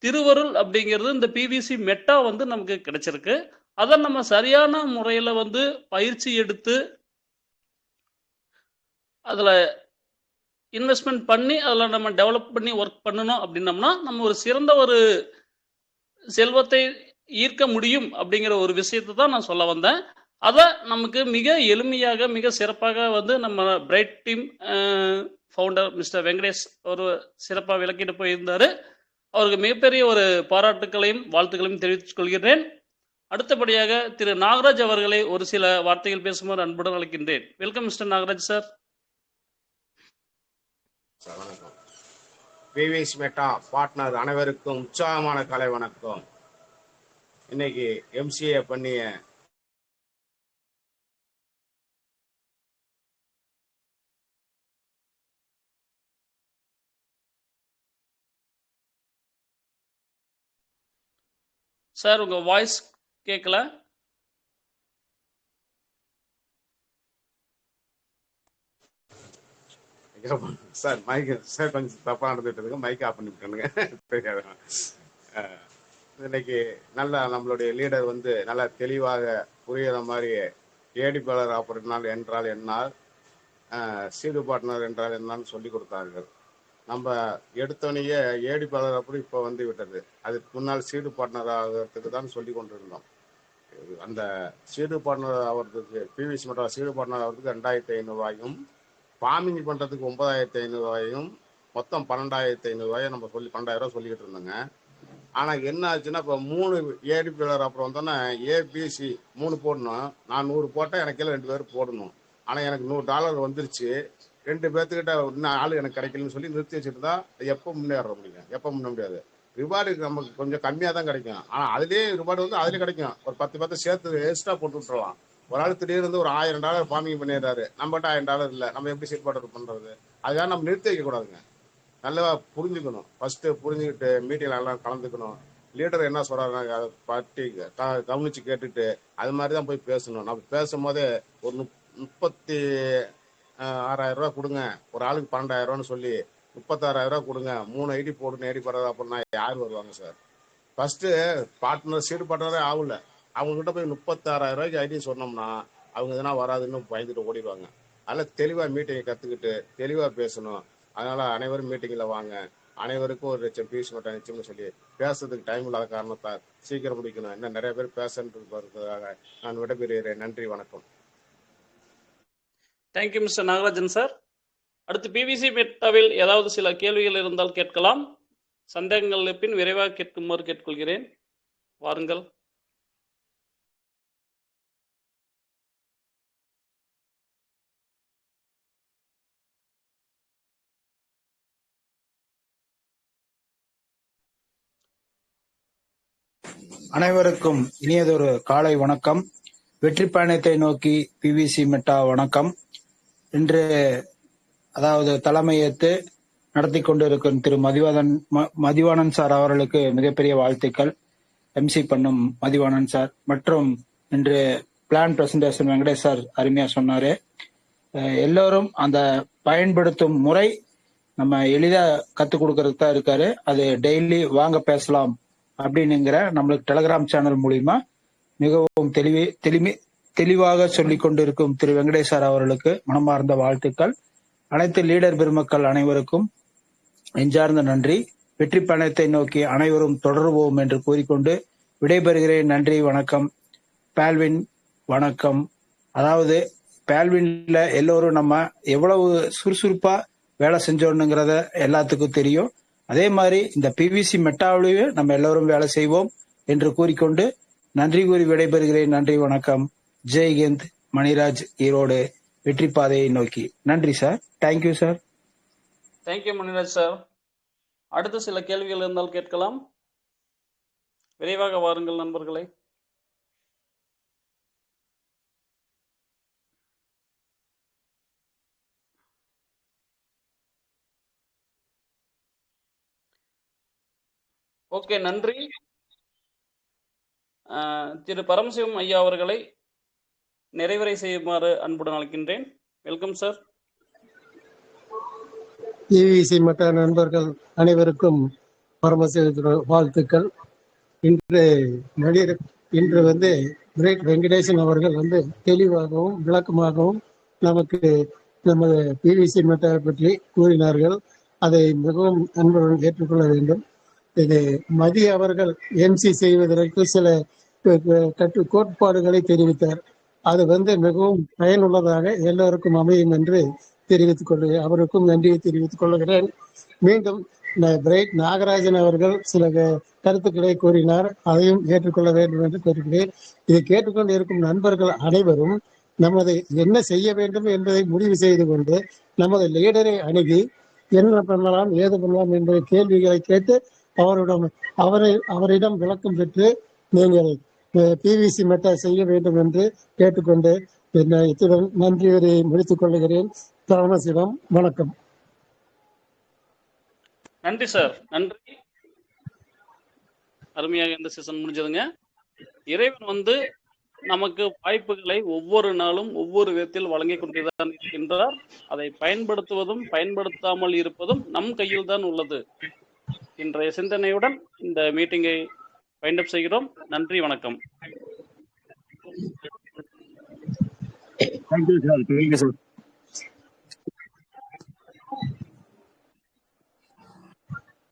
திருவருள் அப்படிங்கிறது இந்த பிவிசி மெட்டா வந்து நமக்கு கிடைச்சிருக்கு. அதை நம்ம சரியான முறையில வந்து பயிற்சி எடுத்து அதுல இன்வெஸ்ட்மெண்ட் பண்ணி அதில் நம்ம டெவலப் பண்ணி ஒர்க் பண்ணணும் அப்படின்னம்னா நம்ம ஒரு சிறந்த ஒரு செல்வத்தை ஈர்க்க முடியும் அப்படிங்கிற ஒரு விஷயத்தை தான் நான் சொல்ல வந்தேன். அதை நமக்கு மிக எளிமையாக மிக சிறப்பாக வந்து நம்ம bright team founder mister Venkatesh ஒரு சிறப்பாக விளக்கிட்டு போயிருந்தாரு. அவருக்கு மிகப்பெரிய ஒரு பாராட்டுக்களையும் வாழ்த்துக்களையும் தெரிவித்துக் கொள்கிறேன். அடுத்தபடியாக திரு நாகராஜ் அவர்களை ஒரு சில வார்த்தைகள் பேசுமாறு அன்புடன் அழைக்கின்றேன். Welcome mister Nagaraj sir. வணக்கம். பிவிசி மெட்டா பார்ட்னர் அனைவருக்கும் உற்சாகமான காலை வணக்கம். இன்னைக்கு எம்சிஏ பண்ணிய சார் உங்க வாய்ஸ் கேட்கல. சார் மைக்கு சார் கொஞ்சம் தப்பா நடந்துட்டு இருக்கு, மைக் ஆஃப் பண்ணி விட்டுருங்க. தெரியாது. அஹ், இன்னைக்கு நல்லா நம்மளுடைய லீடர் வந்து நல்லா தெளிவாக புரியுற மாதிரி ஏடிபாளர் ஆபரேட்டர் என்றால் என்ன, சீடு பார்ட்னர் என்றால் என்னன்னு சொல்லி கொடுத்தார்கள். நம்ம எடுத்தோடனேயே ஏடிபாளர் அப்படி இப்போ வந்து விட்டது. அதுக்கு முன்னால் சீடு பார்ட்னர் ஆகிறதுக்கு தான் சொல்லி கொண்டிருந்தோம். அந்த சீடு பார்ட்னர் ஆகிறதுக்கு பிவிசி மட்டும் சீடு பார்ட்னர் ஆகிறதுக்கு 2500 ஃபார்மிங் பண்ணுறதுக்கு 9500 மொத்தம் 12500 நம்ம சொல்லி 12000 சொல்லிக்கிட்டு இருந்தோங்க. ஆனால் என்ன ஆச்சுன்னா இப்போ 3 ஏடிபிஎலர் அப்புறம் வந்தோன்னா ஏபிசி 3 போடணும். நான் 100 போட்டேன், எனக்கு கீழே 2 பேர் போடணும். ஆனால் எனக்கு $100 வந்துருச்சு. 2 பேர்த்துக்கிட்ட இன்னும் ஆள் எனக்கு கிடைக்கலன்னு சொல்லி நிறுத்தி வச்சுட்டு தான் எப்போ முன்னேற முடியும், எப்போ முன்னே முடியாது. ரிவார்டு நமக்கு கொஞ்சம் கம்மியாக தான் கிடைக்கும். ஆனால் அதுலேயே ரிவார்டு வந்து அதுலேயே கிடைக்கும். ஒரு 10 சேர்த்து எக்ஸ்ட்ரா போட்டு விட்டுறலாம். ஒரு ஆள் திடீர்னு ஒரு $1000 ஃபார்மிங் பண்ணிடுறாரு, நம்மகிட்ட $1000 இல்லை, நம்ம எப்படி சீட் பாட்டு பண்ணுறது? அதுக்காக நம்ம நிறுத்தி வைக்கக்கூடாதுங்க. நல்லா புரிஞ்சுக்கணும். ஃபர்ஸ்ட் புரிஞ்சுக்கிட்டு மீட்டிங்ல எல்லாம் கலந்துக்கணும். லீடர் என்ன சொல்றாங்க அதை பற்றி கவனிச்சு கேட்டுட்டு அது மாதிரி தான் போய் பேசணும். நம்ம பேசும்போதே ஒரு 36,000 கொடுங்க, ஒரு ஆளுக்கு 12,000 சொல்லி 36,000 கொடுங்க, 3 ஐடி போடுன்னு ஐடி போடுறது அப்படின்னா யார் வருவாங்க சார்? ஃபர்ஸ்ட் பார்ட்னர் சீடு பார்ட்னரே ஆகல, அவங்க கிட்ட போய் 36,000 ஐடி சொன்னோம்னா அவங்க எதனா வராதுன்னு பயந்துட்டு ஓடிடுவாங்க. அதில் தெளிவாக மீட்டிங்கை கற்றுக்கிட்டு தெளிவாக பேசணும். அதனால அனைவரும் மீட்டிங்கில் வாங்க, அனைவருக்கும் 1,00,000 பீஸ் மட்டும் நிச்சயம்னு சொல்லி பேசுறதுக்கு டைம் இல்லாத காரணத்தால் சீக்கிரம் முடிக்கணும். இன்னும் நிறைய பேர் பேசுறதுக்காக நான் விடைபெறுகிறேன். நன்றி, வணக்கம். Thank you mister Nagarajan sir. அடுத்து பிவிசி மெட்டாவில் ஏதாவது சில கேள்விகள் இருந்தால் கேட்கலாம். சந்தேகங்கள் பின் விரைவாக கேட்குமாறு கேட்டுக்கொள்கிறேன். வாருங்கள். அனைவருக்கும் இனியதொரு காலை வணக்கம். வெற்றி பயணத்தை நோக்கி பிவிசி மெட்டா வணக்கம். இன்று அதாவது தலைமையேற்று நடத்தி கொண்டிருக்கும் திரு மதிவாணன் சார் அவர்களுக்கு மிகப்பெரிய வாழ்த்துக்கள். எம்சி பண்ணும் மதிவாணன் சார் மற்றும் இன்று பிளான் பிரசன்டேஷன் வெங்கடேஷ் சார் அருமையா சொன்னாரு. எல்லோரும் அந்த பயன்படுத்தும் முறை நம்ம எளிதா கத்துக் கொடுக்கறதுக்கு தான் இருக்காரு. அது டெய்லி வாங்க பேசலாம் அப்படின்னுங்கிற நம்மளுக்கு டெலிகிராம் சேனல் மூலியமா மிகவும் தெளிவாக சொல்லிக் கொண்டிருக்கும் திரு வெங்கடேஷ் சார் அவர்களுக்கு மனமார்ந்த வாழ்த்துக்கள். அனைத்து லீடர் பெருமக்கள் அனைவருக்கும் நெஞ்சார்ந்த நன்றி. வெற்றி பயணத்தை நோக்கி அனைவரும் தொடருவோம் என்று கூறிக்கொண்டு விடைபெறுகிறேன். நன்றி, வணக்கம். பால்வின் வணக்கம். அதாவது பால்வின்ல எல்லோரும் நம்ம எவ்வளவு சுறுசுறுப்பா வேலை செஞ்சோன்னுங்கிறத எல்லாத்துக்கும் தெரியும். அதே மாதிரி இந்த பிவிசி மெட்டாவிலேயே நம்ம எல்லோரும் வேலை செய்வோம் என்று கூறிக்கொண்டு நன்றி கூறி விடைபெறுகிறேன். நன்றி, வணக்கம். ஜெய்ஹிந்த். மணிராஜ், ஈரோடு. வெற்றி பாதையை நோக்கி. நன்றி sir. Thank you sir. Thank you Maniraj sir. அடுத்து சில கேள்விகள் இருந்தால் கேட்கலாம். விரைவாக வாருங்கள் நண்பர்களே. ஓகே, நன்றி. திரு பரமசிவம் ஐயா அவர்களை நிறைவுரை செய்யுமாறு அன்புடன் அழைக்கின்றேன். Welcome sir. பிவிசி மற்ற நண்பர்கள் அனைவருக்கும் பரமசிவ வாழ்த்துக்கள். இன்று வந்து கிரேட் வெங்கடேசன் அவர்கள் வந்து தெளிவாகவும் விளக்கமாகவும் நமக்கு நமது பிவிசி மெட்டாவை பற்றி கூறினார்கள். அதை மிகவும் அன்புடன் ஏற்றுக்கொள்ள வேண்டும். இது மதிய அவர்கள் எம்சி செய்வதற்கு சில கோட்பாடுகளை தெரிவித்தார். அது வந்து மிகவும் பயனுள்ளதாக எல்லோருக்கும் அமையும் என்று தெரிவித்துக் கொள்கிறேன். அவருக்கும் நன்றியை தெரிவித்துக் கொள்கிறேன். மீண்டும் பிரைட் நாகராஜன் அவர்கள் சில கருத்துக்களை கூறினார், அதையும் ஏற்றுக்கொள்ள வேண்டும் என்று கூறுகிறேன். இதை கேட்டுக்கொண்டு இருக்கும் நண்பர்கள் அனைவரும் நமது என்ன செய்ய வேண்டும் என்பதை முடிவு செய்து கொண்டு நமது லீடரை அணுகி என்ன பண்ணலாம் ஏது பண்ணலாம் என்ற கேள்விகளை கேட்டு அவரிடம் விளக்கம் பெற்று நீங்கள் பிவிசி மெட்டா செய்ய வேண்டும் என்று கேட்டுக்கொண்டு இத்துடன் நன்றியை முடித்துக் கொள்கிறேன். பரமசிவம், வணக்கம். நன்றி சார், நன்றி. அருமையாக இந்த செஷன் முடிஞ்சதுங்க. இறைவன் வந்து நமக்கு வாய்ப்புகளை ஒவ்வொரு நாளும் ஒவ்வொரு விதத்தில் வழங்கிக் கொண்டுதான் இருக்கின்றார். அதை பயன்படுத்துவதும் பயன்படுத்தாமல் இருப்பதும் நம் கையில் தான் உள்ளது. இன்றைய சிந்தனையுடன் இந்த மீட்டிங்கை வைண்ட் அப் செய்கிறோம். நன்றி, வணக்கம். Thank you sir.